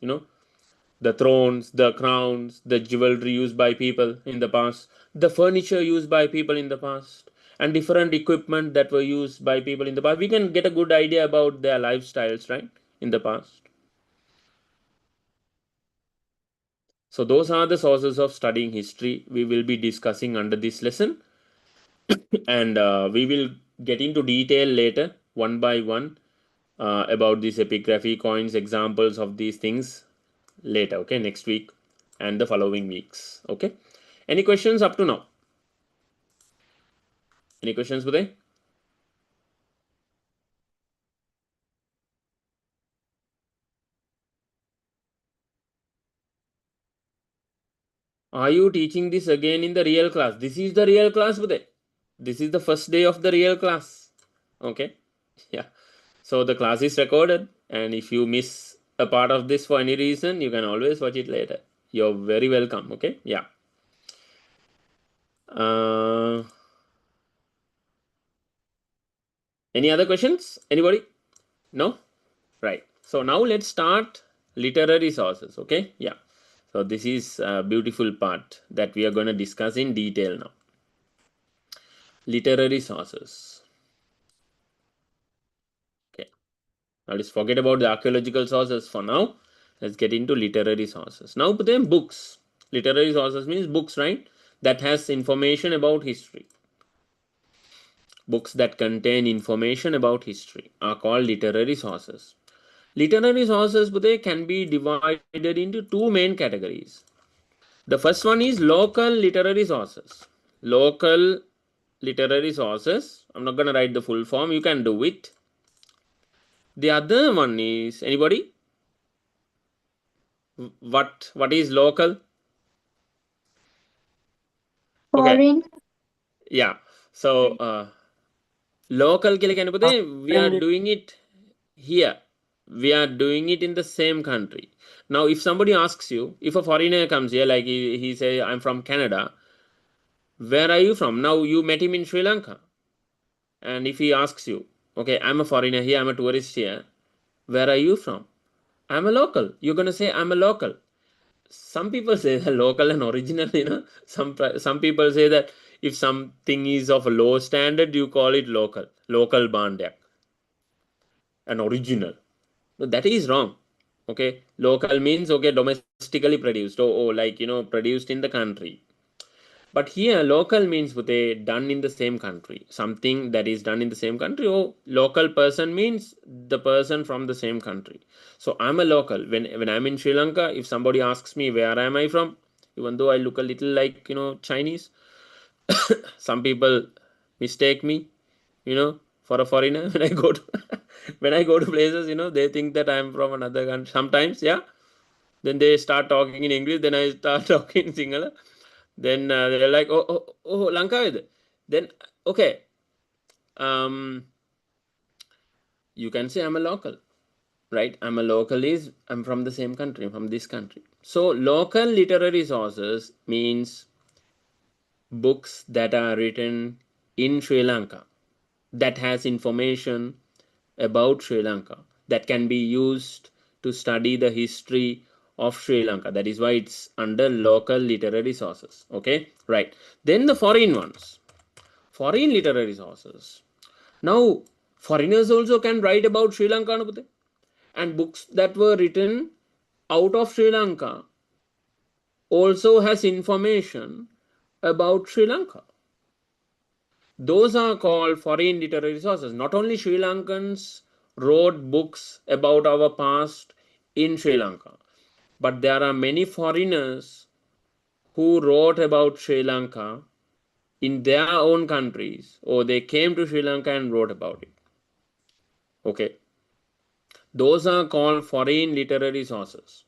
the thrones, the crowns, the jewelry used by people in the past, the furniture used by people in the past, and different equipment that were used by people in the past. We can get a good idea about their lifestyles, right, in the past. So those are the sources of studying history we will be discussing under this lesson. And we will get into detail later, one by one, about these epigraphy, coins, examples of these things later, okay, next week and the following weeks. Okay, any questions up to now? Any questions, Uday? Are you teaching this again in the real class? This is the real class, Uday. This is the first day of the real class. Okay, yeah. So the class is recorded, and if you miss a part of this for any reason, you can always watch it later. You're very welcome. Okay, yeah. Any other questions? Anybody? No? Right. So now let's start literary sources. Okay, yeah. So this is a beautiful part that we are going to discuss in detail now. Literary sources. Okay. Now let's forget about the archaeological sources for now. Let's get into literary sources. Now put them books. Literary sources means books, right? That has information about history. Books that contain information about history are called literary sources. Literary sources can be divided into two main categories. The first one is local literary sources. Local literary sources. I'm not going to write the full form. You can do it. The other one is, anybody? What is local? Okay. Foreign. Yeah. So local we are doing it here. We are doing it in the same country. Now, if somebody asks you, if a foreigner comes here, like he say, I'm from Canada, where are you from? Now, you met him in Sri Lanka. And if he asks you, okay, I'm a foreigner here, I'm a tourist here, where are you from? I'm a local. You're going to say, I'm a local. Some people say that local and original, some people say that if something is of a low standard, you call it local bandak, an original. No, that is wrong. Okay, local means, okay, domestically produced, or like, produced in the country. But here, local means Pute, done in the same country. Something that is done in the same country. Or local person means the person from the same country. So I'm a local. When I'm in Sri Lanka, if somebody asks me where am I from, even though I look a little like Chinese, some people mistake me, for a foreigner. When I go to places, they think that I'm from another country. Sometimes, yeah. Then they start talking in English. Then I start talking in Sinhala. Then they're like, oh, Lanka is it? Then okay, you can say I'm a local, right? I'm a local is I'm from the same country, I'm from this country. So local literary sources means books that are written in Sri Lanka that has information about Sri Lanka that can be used to study the history of Sri Lanka. That is why it's under local literary sources. Okay, right. Then the foreign ones, foreign literary sources. Now, foreigners also can write about Sri Lanka, and books that were written out of Sri Lanka also has information about Sri Lanka. Those are called foreign literary sources. Not only Sri Lankans wrote books about our past in Sri Lanka, but there are many foreigners who wrote about Sri Lanka in their own countries, or they came to Sri Lanka and wrote about it. Okay. Those are called foreign literary sources.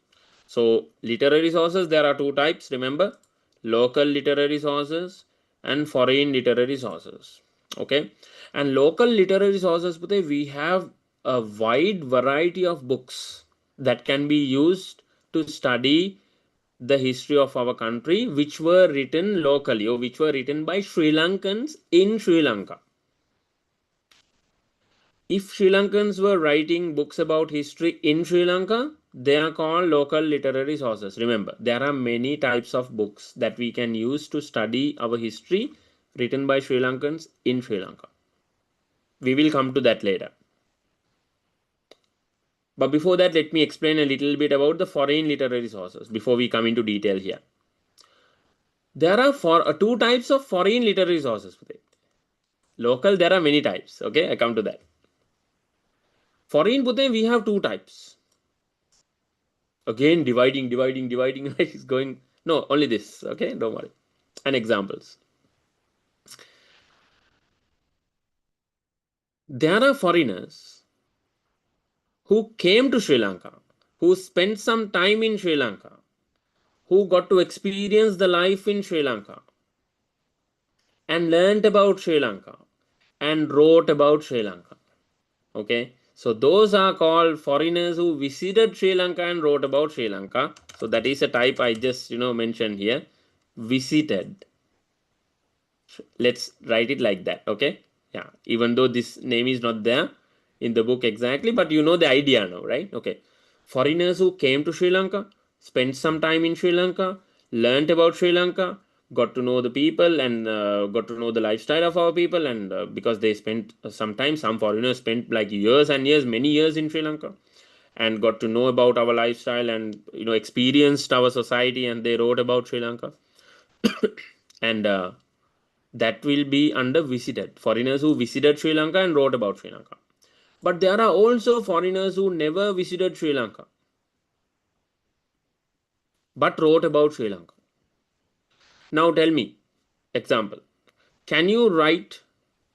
So literary sources, there are two types, remember, local literary sources and foreign literary sources. Okay, and local literary sources, we have a wide variety of books that can be used to study the history of our country, which were written locally or which were written by Sri Lankans in Sri Lanka. If Sri Lankans were writing books about history in Sri Lanka, they are called local literary sources. Remember, there are many types of books that we can use to study our history written by Sri Lankans in Sri Lanka. We will come to that later. But before that, let me explain a little bit about the foreign literary sources before we come into detail here. There are two types of foreign literary sources. Local, there are many types. Okay, I come to that. Foreign, we have two types. Again, dividing, is going, no, only this, okay, don't worry. And examples. There are foreigners who came to Sri Lanka, who spent some time in Sri Lanka, who got to experience the life in Sri Lanka, and learned about Sri Lanka, and wrote about Sri Lanka, okay. So those are called foreigners who visited Sri Lanka and wrote about Sri Lanka. So that is a type I just mentioned here, visited. Let's write it like that, okay. Yeah, even though this name is not there in the book exactly, but you know the idea now, right? Okay, foreigners who came to Sri Lanka, spent some time in Sri Lanka, learned about Sri Lanka, got to know the people, and got to know the lifestyle of our people. And because they spent some time, some foreigners spent like years and years, many years in Sri Lanka, and got to know about our lifestyle and experienced our society, and they wrote about Sri Lanka. And that will be under visited, foreigners who visited Sri Lanka and wrote about Sri Lanka. But there are also foreigners who never visited Sri Lanka but wrote about Sri Lanka. Now tell me, example, can you write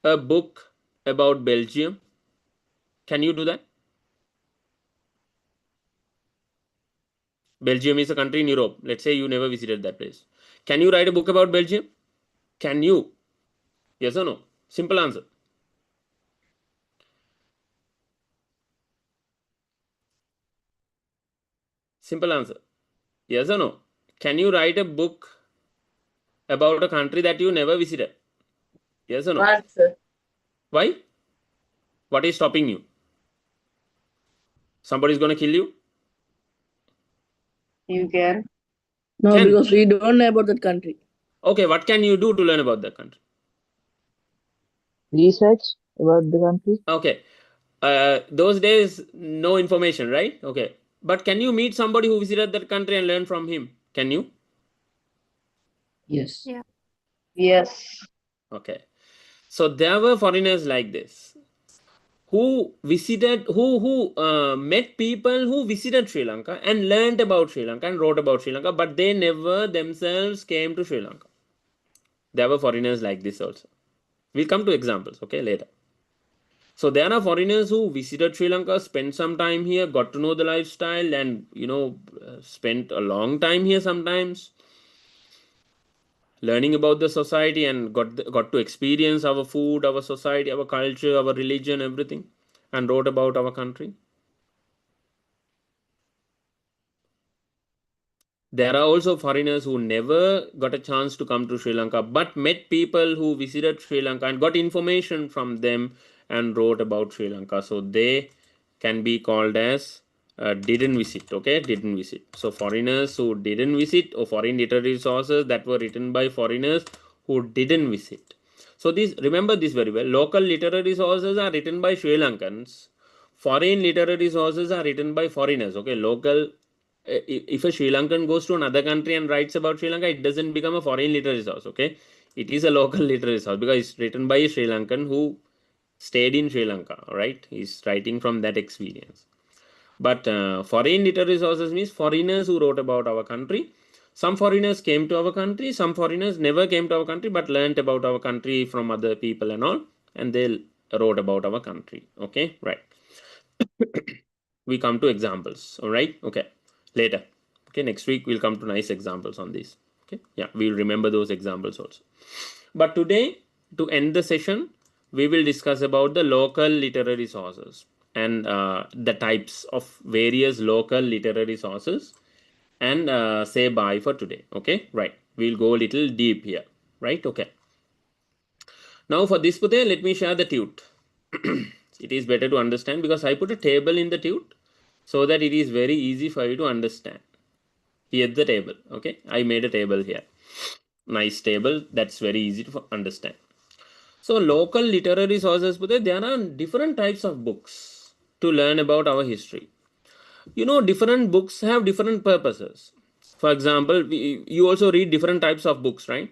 a book about Belgium? Can you do that? Belgium is a country in Europe. Let's say you never visited that place. Can you write a book about Belgium? Can you? Yes or no? Simple answer. Simple answer. Yes or no? Can you write a book about a country that you never visited? Yes or no? Answer. Why? What is stopping you? Somebody is going to kill you? You can. No, Can. because we don't know about that country. Okay, what can you do to learn about that country? Research about the country. Okay. Those days, no information, right? Okay. But can you meet somebody who visited that country and learn from him? Can you? Yes. Yeah. Yes. Okay. So there were foreigners like this who visited, who met people who visited Sri Lanka and learned about Sri Lanka and wrote about Sri Lanka, but they never themselves came to Sri Lanka. There were foreigners like this also. We'll come to examples, okay, later. So there are foreigners who visited Sri Lanka, spent some time here, got to know the lifestyle, and spent a long time here sometimes, learning about the society, and got to experience our food, our society, our culture, our religion, everything, and wrote about our country. There are also foreigners who never got a chance to come to Sri Lanka, but met people who visited Sri Lanka and got information from them and wrote about Sri Lanka. So they can be called as didn't visit. Okay, didn't visit. So foreigners who didn't visit, or foreign literary sources that were written by foreigners who didn't visit. So remember this very well. Local literary sources are written by Sri Lankans. Foreign literary sources are written by foreigners. Okay, local. If a Sri Lankan goes to another country and writes about Sri Lanka, it doesn't become a foreign literary source. Okay, it is a local literary source because it's written by a Sri Lankan who stayed in Sri Lanka. Right, he's writing from that experience. But foreign literary sources means foreigners who wrote about our country. Some foreigners came to our country, some foreigners never came to our country but learnt about our country from other people and all, and they wrote about our country. Okay, right. We come to examples. All right, okay, later. Okay, next week we'll come to nice examples on this. Okay, yeah, we'll remember those examples also. But today, to end the session, we will discuss about the local literary sources and the types of various local literary sources, and say bye for today. Okay, right. We'll go a little deep here. Right, okay. Now for this, Pute, let me share the tute. It is better to understand because I put a table in the tute so that it is very easy for you to understand. Here's the table. Okay, I made a table here. Nice table. That's very easy to understand. So local literary sources, there are different types of books to learn about our history. Different books have different purposes. For example, you also read different types of books, right?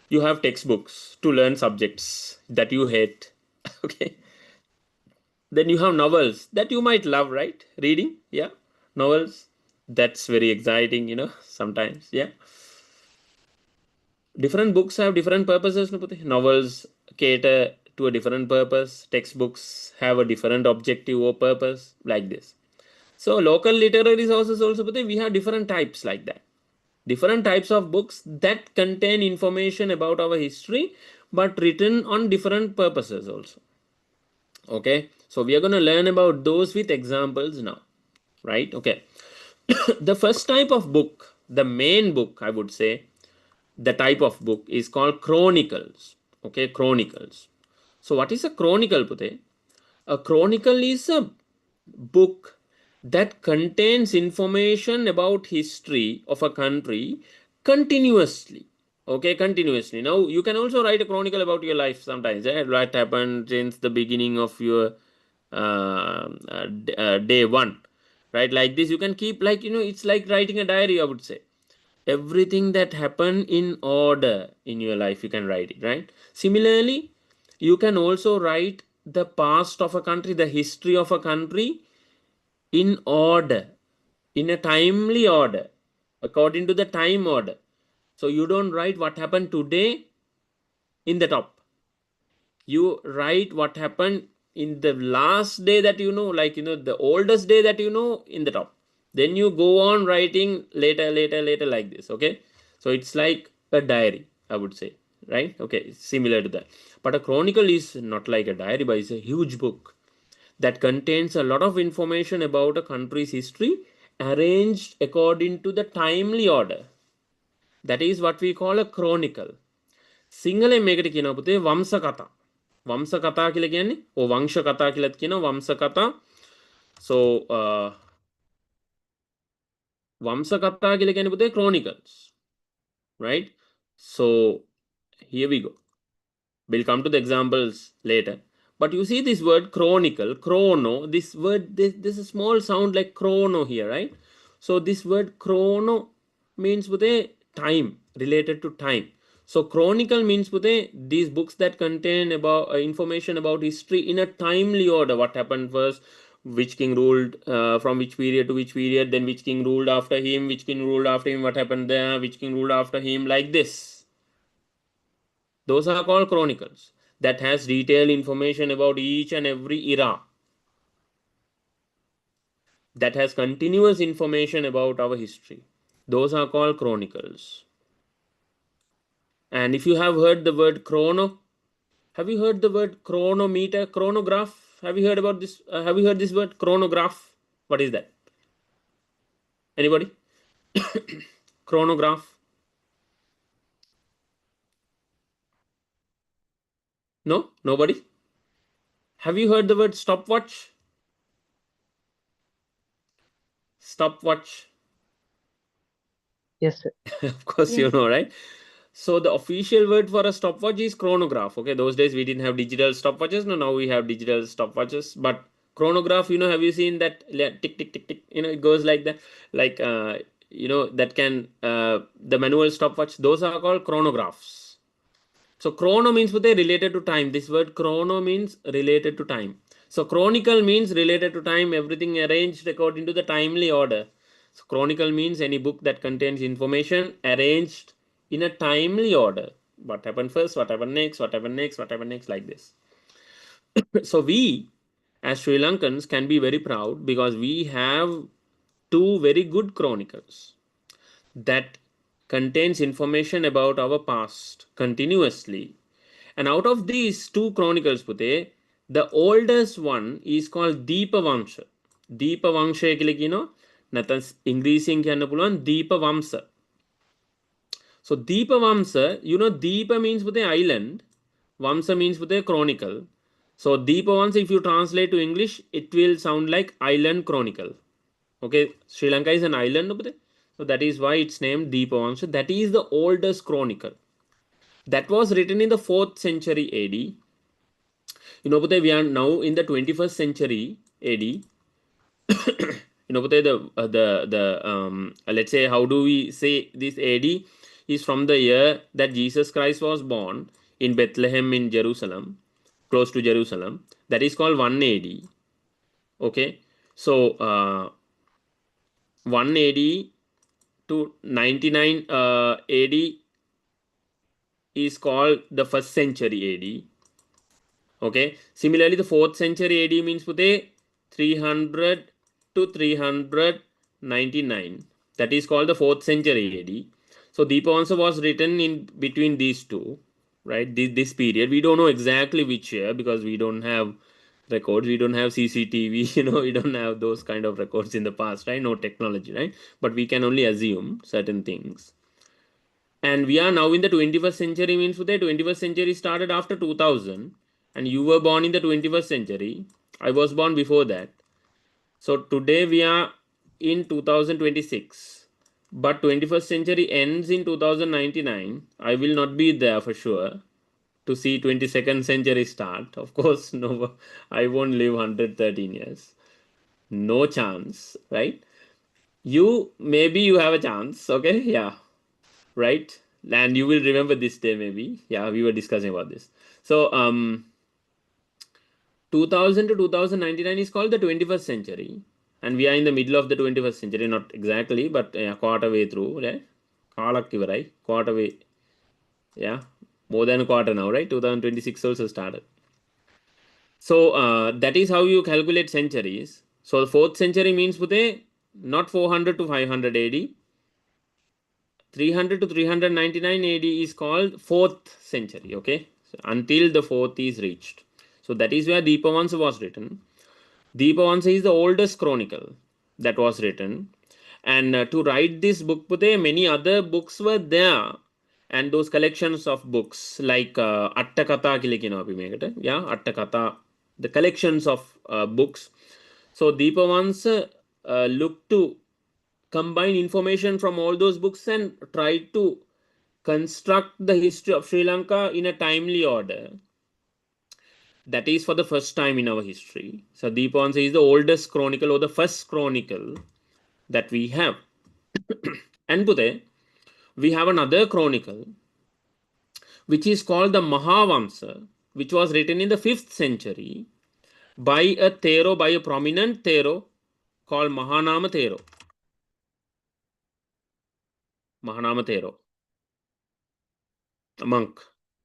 You have textbooks to learn subjects that you hate. Okay. Then you have novels that you might love, right? Reading, yeah. Novels, that's very exciting, sometimes, yeah. Different books have different purposes. Novels cater to a different purpose. Textbooks have a different objective or purpose, like this. So local literary sources also, we have different types like that. Different types of books that contain information about our history, but written on different purposes also. Okay, so we are going to learn about those with examples now, right? Okay. The first type of book, the main book, I would say, the type of book is called chronicles. Okay, chronicles. So what is a chronicle, Pute? A chronicle is a book that contains information about history of a country continuously. Okay, continuously. Now you can also write a chronicle about your life sometimes. What happened since the beginning of your day one, right? Like this, you can keep, like, it's like writing a diary, I would say. Everything that happened in order in your life, you can write it, right? Similarly, you can also write the past of a country, the history of a country, in order, in a timely order, according to the time order. So you don't write what happened today in the top. You write what happened in the last day that like the oldest day that in the top. Then you go on writing later like this. Okay, so it's like a diary, I would say, right? Okay, similar to that. But a chronicle is not like a diary, but it's a huge book that contains a lot of information about a country's history, arranged according to the timely order. That is what we call a chronicle. සිංහලෙන් මේකට කියනවා පුතේ වංශ කතා. වංශ කතා කියලා කියන්නේ වංශ කතා කියලාත් කියනවා වංශ කතා. So වංශ කතා කියලා කියන්නේ පුතේ chronicles, right? So here we go. We'll come to the examples later. But you see this word chronicle, chrono, this word, there's a small sound like chrono here, right? So this word chrono means with a time, related to time. So chronicle means pute these books that contain about information about history in a timely order. What happened first, which king ruled from which period to which period, then which king ruled after him, which king ruled after him, what happened there, which king ruled after him, like this. Those are called chronicles. That has detailed information about each and every era. That has continuous information about our history. Those are called chronicles. And if you have heard the word chrono, have you heard the word chronometer, chronograph? Have you heard about this? Have you heard this word chronograph? What is that? Anybody? Chronograph? No? Nobody? Have you heard the word stopwatch? Stopwatch? Yes, sir. Of course, you Yes. know, right? So the official word for a stopwatch is chronograph. Okay, those days we didn't have digital stopwatches. No, now we have digital stopwatches. But chronograph, you know, have you seen that tick tick tick tick? You know, it goes like that, like you know, that can the manual stopwatch. Those are called chronographs. So chrono means what they related to time. This word chrono means related to time. So chronicle means related to time. Everything arranged according to the timely order. So chronicle means any book that contains information arranged in a timely order. What happened first, what happened next, what happened next, what happened next, like this. So we as Sri Lankans can be very proud because we have two very good chronicles that contains information about our past continuously. And out of these two chronicles, Pute, the oldest one is called Deepavansha. Deepavansha කියලා කියනවා. නැත්නම් ඉංග්‍රීසියෙන් කියන්න පුළුවන් Deepavamsa. So Deepavamsa, you know, Deepa means Pute island, Vamsa means Pute chronicle. So Deepavamsa, if you translate to English, it will sound like island chronicle. Okay, Sri Lanka is an island, Pute. So that is why it's named Deepavamsa. That is the oldest chronicle. That was written in the 4th century AD. You know, Pute, we are now in the 21st century AD. You know, Pute, let's say, how do we say this AD is from the year that Jesus Christ was born in Bethlehem in Jerusalem, close to Jerusalem. That is called 1 AD. Okay, so 1 AD to 99 AD is called the 1st century AD. Okay, similarly the 4th century AD means Pute 300 to 399. That is called the 4th century AD. So Deepavamsa was written in between these two, right? This period. We don't know exactly which year because we don't have records. We don't have CCTV, you know, we don't have those kind of records in the past, right? No technology, right? But we can only assume certain things. And we are now in the 21st century means the 21st century started after 2000 and you were born in the 21st century. I was born before that. So today we are in 2026, but 21st century ends in 2099. I will not be there for sure to see 22nd century start. Of course, no, I won't live 113 years. No chance, right? Maybe you have a chance, okay? Yeah, right? And you will remember this day maybe. Yeah, we were discussing about this. So 2000 to 2099 is called the 21st century. And we are in the middle of the 21st century, not exactly, but quarter way through, right? Quarter way. Yeah, more than a quarter now, right? 2026 also started. So that is how you calculate centuries. So the 4th century means Pute, not 400 to 500 AD. 300 to 399 AD is called 4th century, okay? So until the 4th is reached. So that is where Deepavamsa was written. Deepavamsa is the oldest chronicle that was written. And to write this book, Pute, many other books were there. And those collections of books like Attakatha කියලා කියනවා අපි මේකට. Yeah, Attakatha, the collections of books. So Deepavamsa looked to combine information from all those books and try to construct the history of Sri Lanka in a timely order. That is for the first time in our history. So Deepavamsa is the oldest chronicle or the first chronicle that we have. And Pute, we have another chronicle which is called the Mahavamsa, which was written in the 5th century by a prominent Thero called Mahanama Thero. Mahanama Thero, a monk,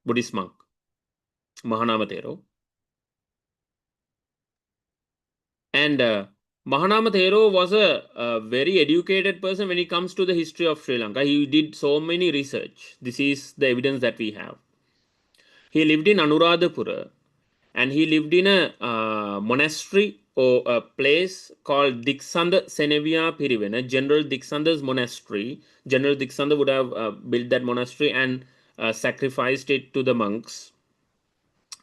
Buddhist monk. Mahanama Thero. And Mahanama Thero was a very educated person when it comes to the history of Sri Lanka. He did so many research. This is the evidence that we have. He lived in Anuradhapura, and he lived in a monastery or a place called Diksanda Senevia Pirivena, General Diksanda's monastery. General Diksanda would have built that monastery and sacrificed it to the monks.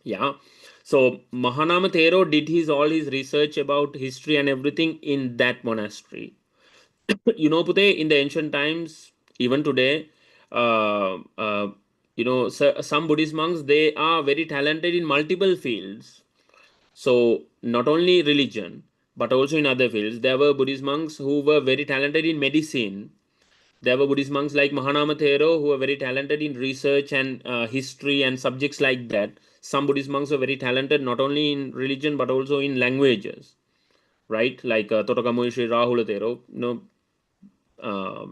Yeah. So Mahanama Thero did all his research about history and everything in that monastery. You know, Pute, in the ancient times, even today, some Buddhist monks, they are very talented in multiple fields. So not only religion, but also in other fields. There were Buddhist monks who were very talented in medicine. There were Buddhist monks like Mahanama Thero who were very talented in research and history and subjects like that. Some Buddhist monks were very talented not only in religion but also in languages, right? Like Totokamoi Sri Rahula Thero.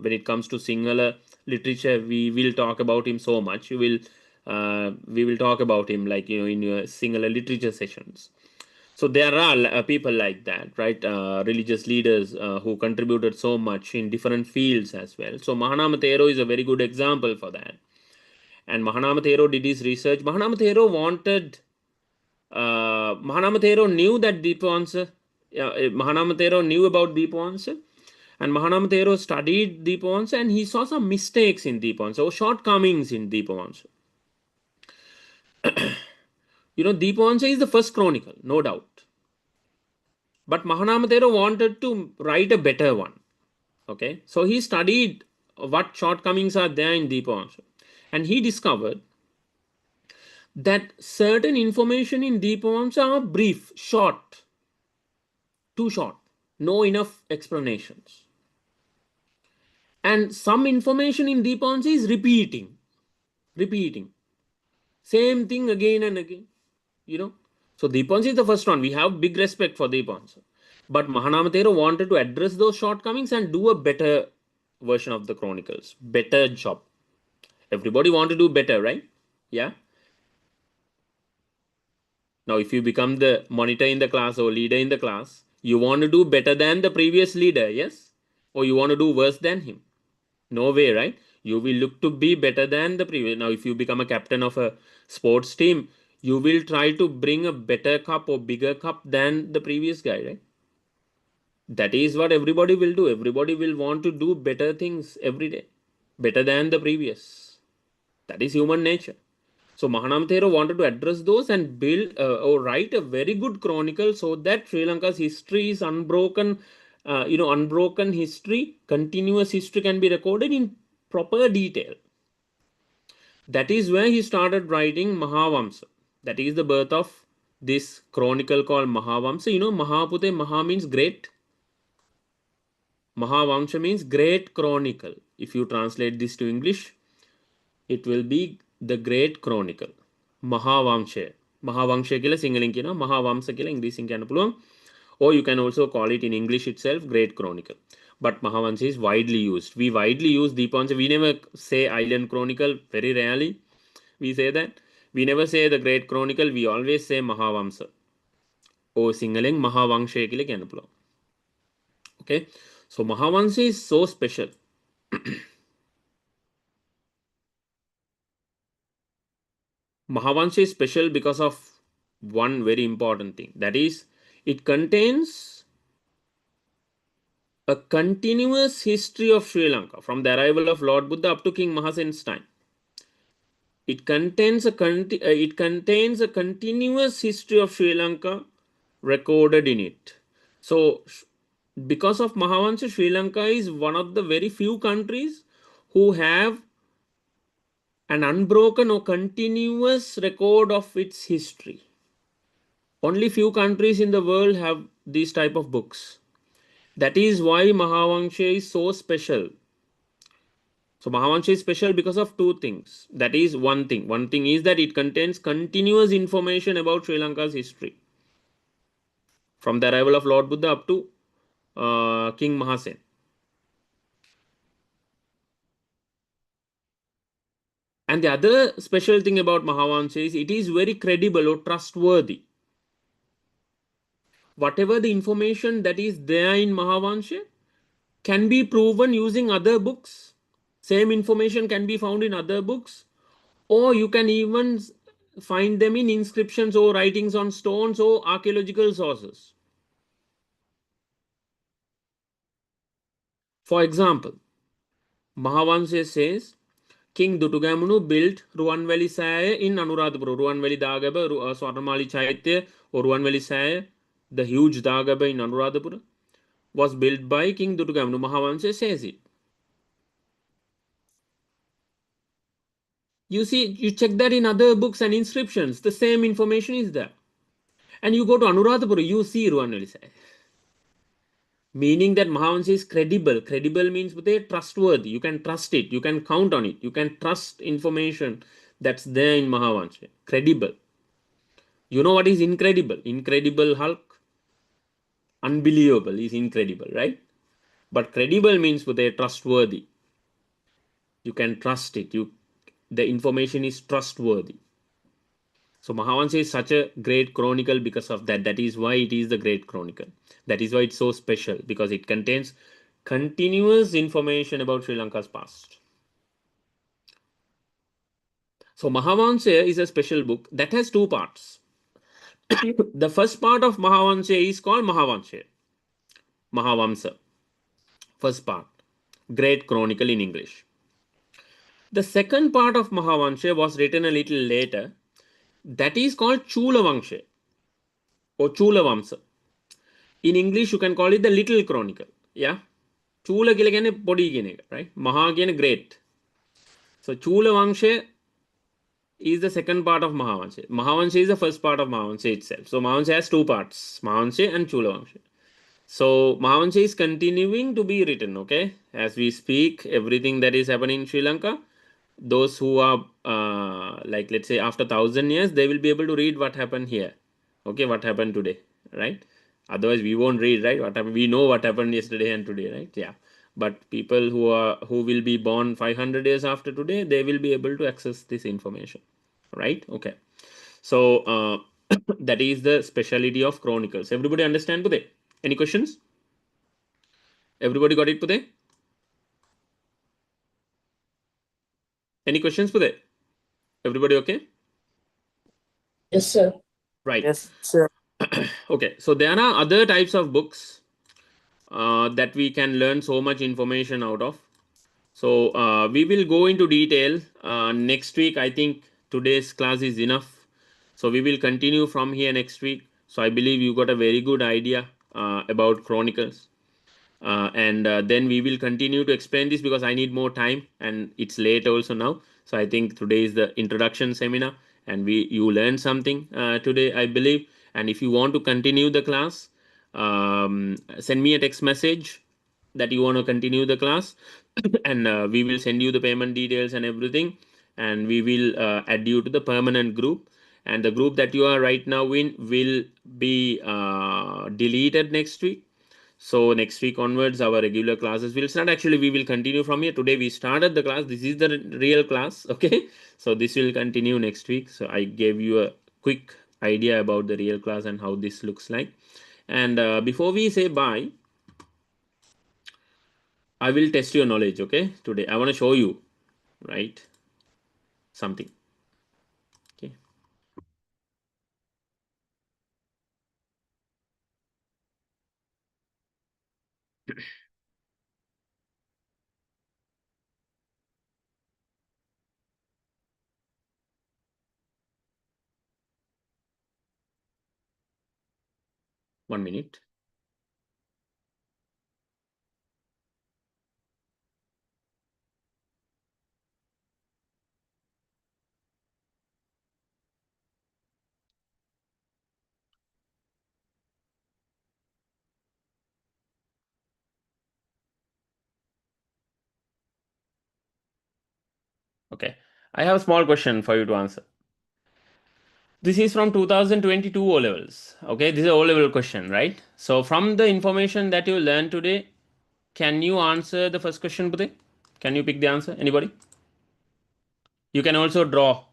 When it comes to Sinhala literature, we will talk about him so much. We will talk about him like in your Sinhala literature sessions. So there are people like that, right? Religious leaders who contributed so much in different fields as well. So Mahanama Thero is a very good example for that. And Mahanama Thero did his research. Mahanama Thero knew that Dipavamsa. Mahanama Thero knew about Dipavamsa. And Mahanama Thero studied Dipavamsa and he saw some mistakes in Dipavamsa or shortcomings in Dipavamsa. Dipavamsa is the first chronicle, no doubt. But Mahanama Thero wanted to write a better one. Okay, so he studied what shortcomings are there in Dipavamsa. And he discovered that certain information in Dipavamsa are brief, short, too short, no enough explanations. And some information in Dipavamsa is repeating. Same thing again and again, So Dipavamsa is the first one. We have big respect for Dipavamsa. But Mahanama Thero wanted to address those shortcomings and do a better version of the Chronicles. Better job. Everybody want to do better, right? Yeah. Now, if you become the monitor in the class or leader in the class, you want to do better than the previous leader, yes? Or you want to do worse than him? No way, right? You will look to be better than the previous. Now, if you become a captain of a sports team, you will try to bring a better cup or bigger cup than the previous guy, right? That is what everybody will do. Everybody will want to do better things every day, better than the previous. That is human nature. So Mahanama Thero wanted to address those and build or write a very good chronicle so that Sri Lanka's history is unbroken. Unbroken history, continuous history can be recorded in proper detail. That is where he started writing Mahavamsa. That is the birth of this chronicle called Mahavamsa. Mahapute, Maha means great. Mahavamsa means great chronicle. If you translate this to English, it will be the great chronicle. Mahavamsa. Mahavamsa kila Singaling kina, Mahavamsa kila English kina puluang. Or you can also call it in English itself, Great Chronicle. But Mahavamsa is widely used. We widely use Dipavamsa. We never say Island Chronicle, very rarely we say that. We never say the Great Chronicle, we always say Mahavamsa. Or Singaling Mahavamsa kila kena puluang. Okay, so Mahavamsa is so special. Mahavamsa is special because of one very important thing. That is, it contains a continuous history of Sri Lanka from the arrival of Lord Buddha up to King Mahasen's time. It contains a continuous history of Sri Lanka recorded in it. So, because of Mahavamsa, Sri Lanka is one of the very few countries who have an unbroken or continuous record of its history. Only few countries in the world have these type of books. That is why Mahavamsa is so special. So Mahavansha is special because of two things. That is one thing. One thing is that it contains continuous information about Sri Lanka's history. From the arrival of Lord Buddha up to King Mahasen. And the other special thing about Mahavansha is it is very credible or trustworthy. Whatever the information that is there in Mahavansha can be proven using other books. Same information can be found in other books, or you can even find them in inscriptions or writings on stones or archaeological sources. For example, Mahavansha says King Dutugamunu built Ruwanveli Saya in Anuradhapura. Ruwanveli Dagaba, Swarnamali Chaitya, or Ruwanveli Saya, the huge Dagaba in Anuradhapura, was built by King Dutugamunu. Mahavansha says it. You see, you check that in other books and inscriptions, the same information is there. And you go to Anuradhapura, you see Ruwanveli Saya. Meaning that Mahavansha is credible. Credible means they're trustworthy. You can trust it. You can count on it. You can trust information that's there in Mahavansha. Credible. You know what is incredible? Incredible Hulk. Unbelievable is incredible, right? But credible means they're trustworthy. You can trust it. The information is trustworthy. So Mahavansha is such a great chronicle because of that. That is why it is the great chronicle. That is why it's so special, because it contains continuous information about Sri Lanka's past. So Mahavansha is a special book that has two parts. The first part of Mahavansha is called Mahavansha. Mahavamsa. First part. Great Chronicle in English. The second part of Mahavansha was written a little later. That is called Chulavansha or Chulavamsa. In English, you can call it the Little Chronicle. Yeah. Chula kilagane podi kine, right? Maha kine great. So Chulavansha is the second part of Mahavansha. Mahavansha is the first part of Mahavansha itself. So Mahavansha has two parts, Mahavansha and Chulavansha. So Mahavansha is continuing to be written, okay? As we speak, everything that is happening in Sri Lanka, those who are like, let's say after 1,000 years, they will be able to read what happened here. Okay, what happened today, right? Otherwise we won't read, right? What happened, we know what happened yesterday and today, right? Yeah. But people who will be born 500 years after today, they will be able to access this information, right? Okay. So that is the speciality of chronicles. Everybody understand today? Any questions? Everybody got it today? Any questions today? Everybody okay? Yes, sir. Right. Yes, sir. Okay, so there are other types of books that we can learn so much information out of. So we will go into detail next week. I think today's class is enough. So we will continue from here next week. So I believe you got a very good idea about Chronicles. And then we will continue to explain this because I need more time and it's late also now. So I think today is the introduction seminar and you learned something today, I believe. And if you want to continue the class, send me a text message that you want to continue the class and we will send you the payment details and everything, and we will add you to the permanent group. And the group that you are right now in will be deleted next week. So next week onwards, our regular classes will start. Actually, we will continue from here. Today we started the class. This is the real class. Okay. So this will continue next week. So I gave you a quick idea about the real class and how this looks like. And before we say bye, I will test your knowledge. Okay. Today I want to show you, right, something. Okay. One minute. Okay. I have a small question for you to answer. This is from 2022 O levels. Okay, this is an O level question, right? So from the information that you learned today, can you answer the first question, Budhe? Can you pick the answer? Anybody? You can also draw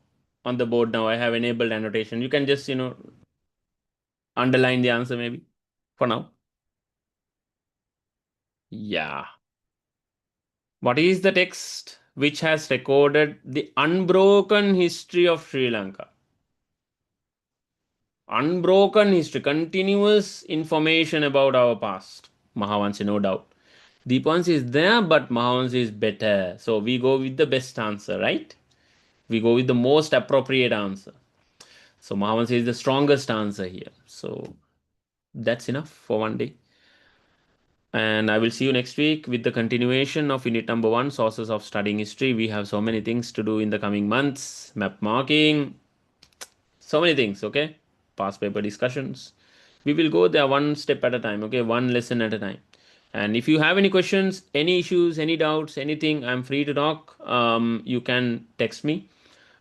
on the board now. I have enabled annotation. You can just, underline the answer maybe for now. Yeah. What is the text which has recorded the unbroken history of Sri Lanka? Unbroken history, continuous information about our past. Mahavansi, no doubt. Deepansi is there, but Mahavansi is better. So we go with the best answer, right? We go with the most appropriate answer. So Mahavansi is the strongest answer here. So that's enough for one day. And I will see you next week with the continuation of unit number 1, sources of studying history. We have so many things to do in the coming months. Map marking, so many things, okay? Past paper discussions. We will go there one step at a time, okay? One lesson at a time. And if you have any questions, any issues, any doubts, anything, I'm free to talk. You can text me.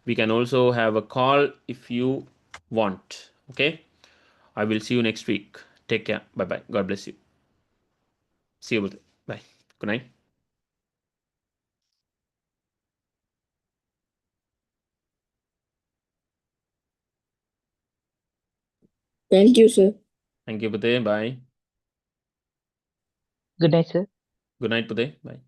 We can also have a call if you want, okay? I will see you next week. Take care. Bye-bye. God bless you. See you. Bye. Good night. Thank you, sir. Thank you, Pute. Bye. Good night, sir. Good night, Pute. Bye.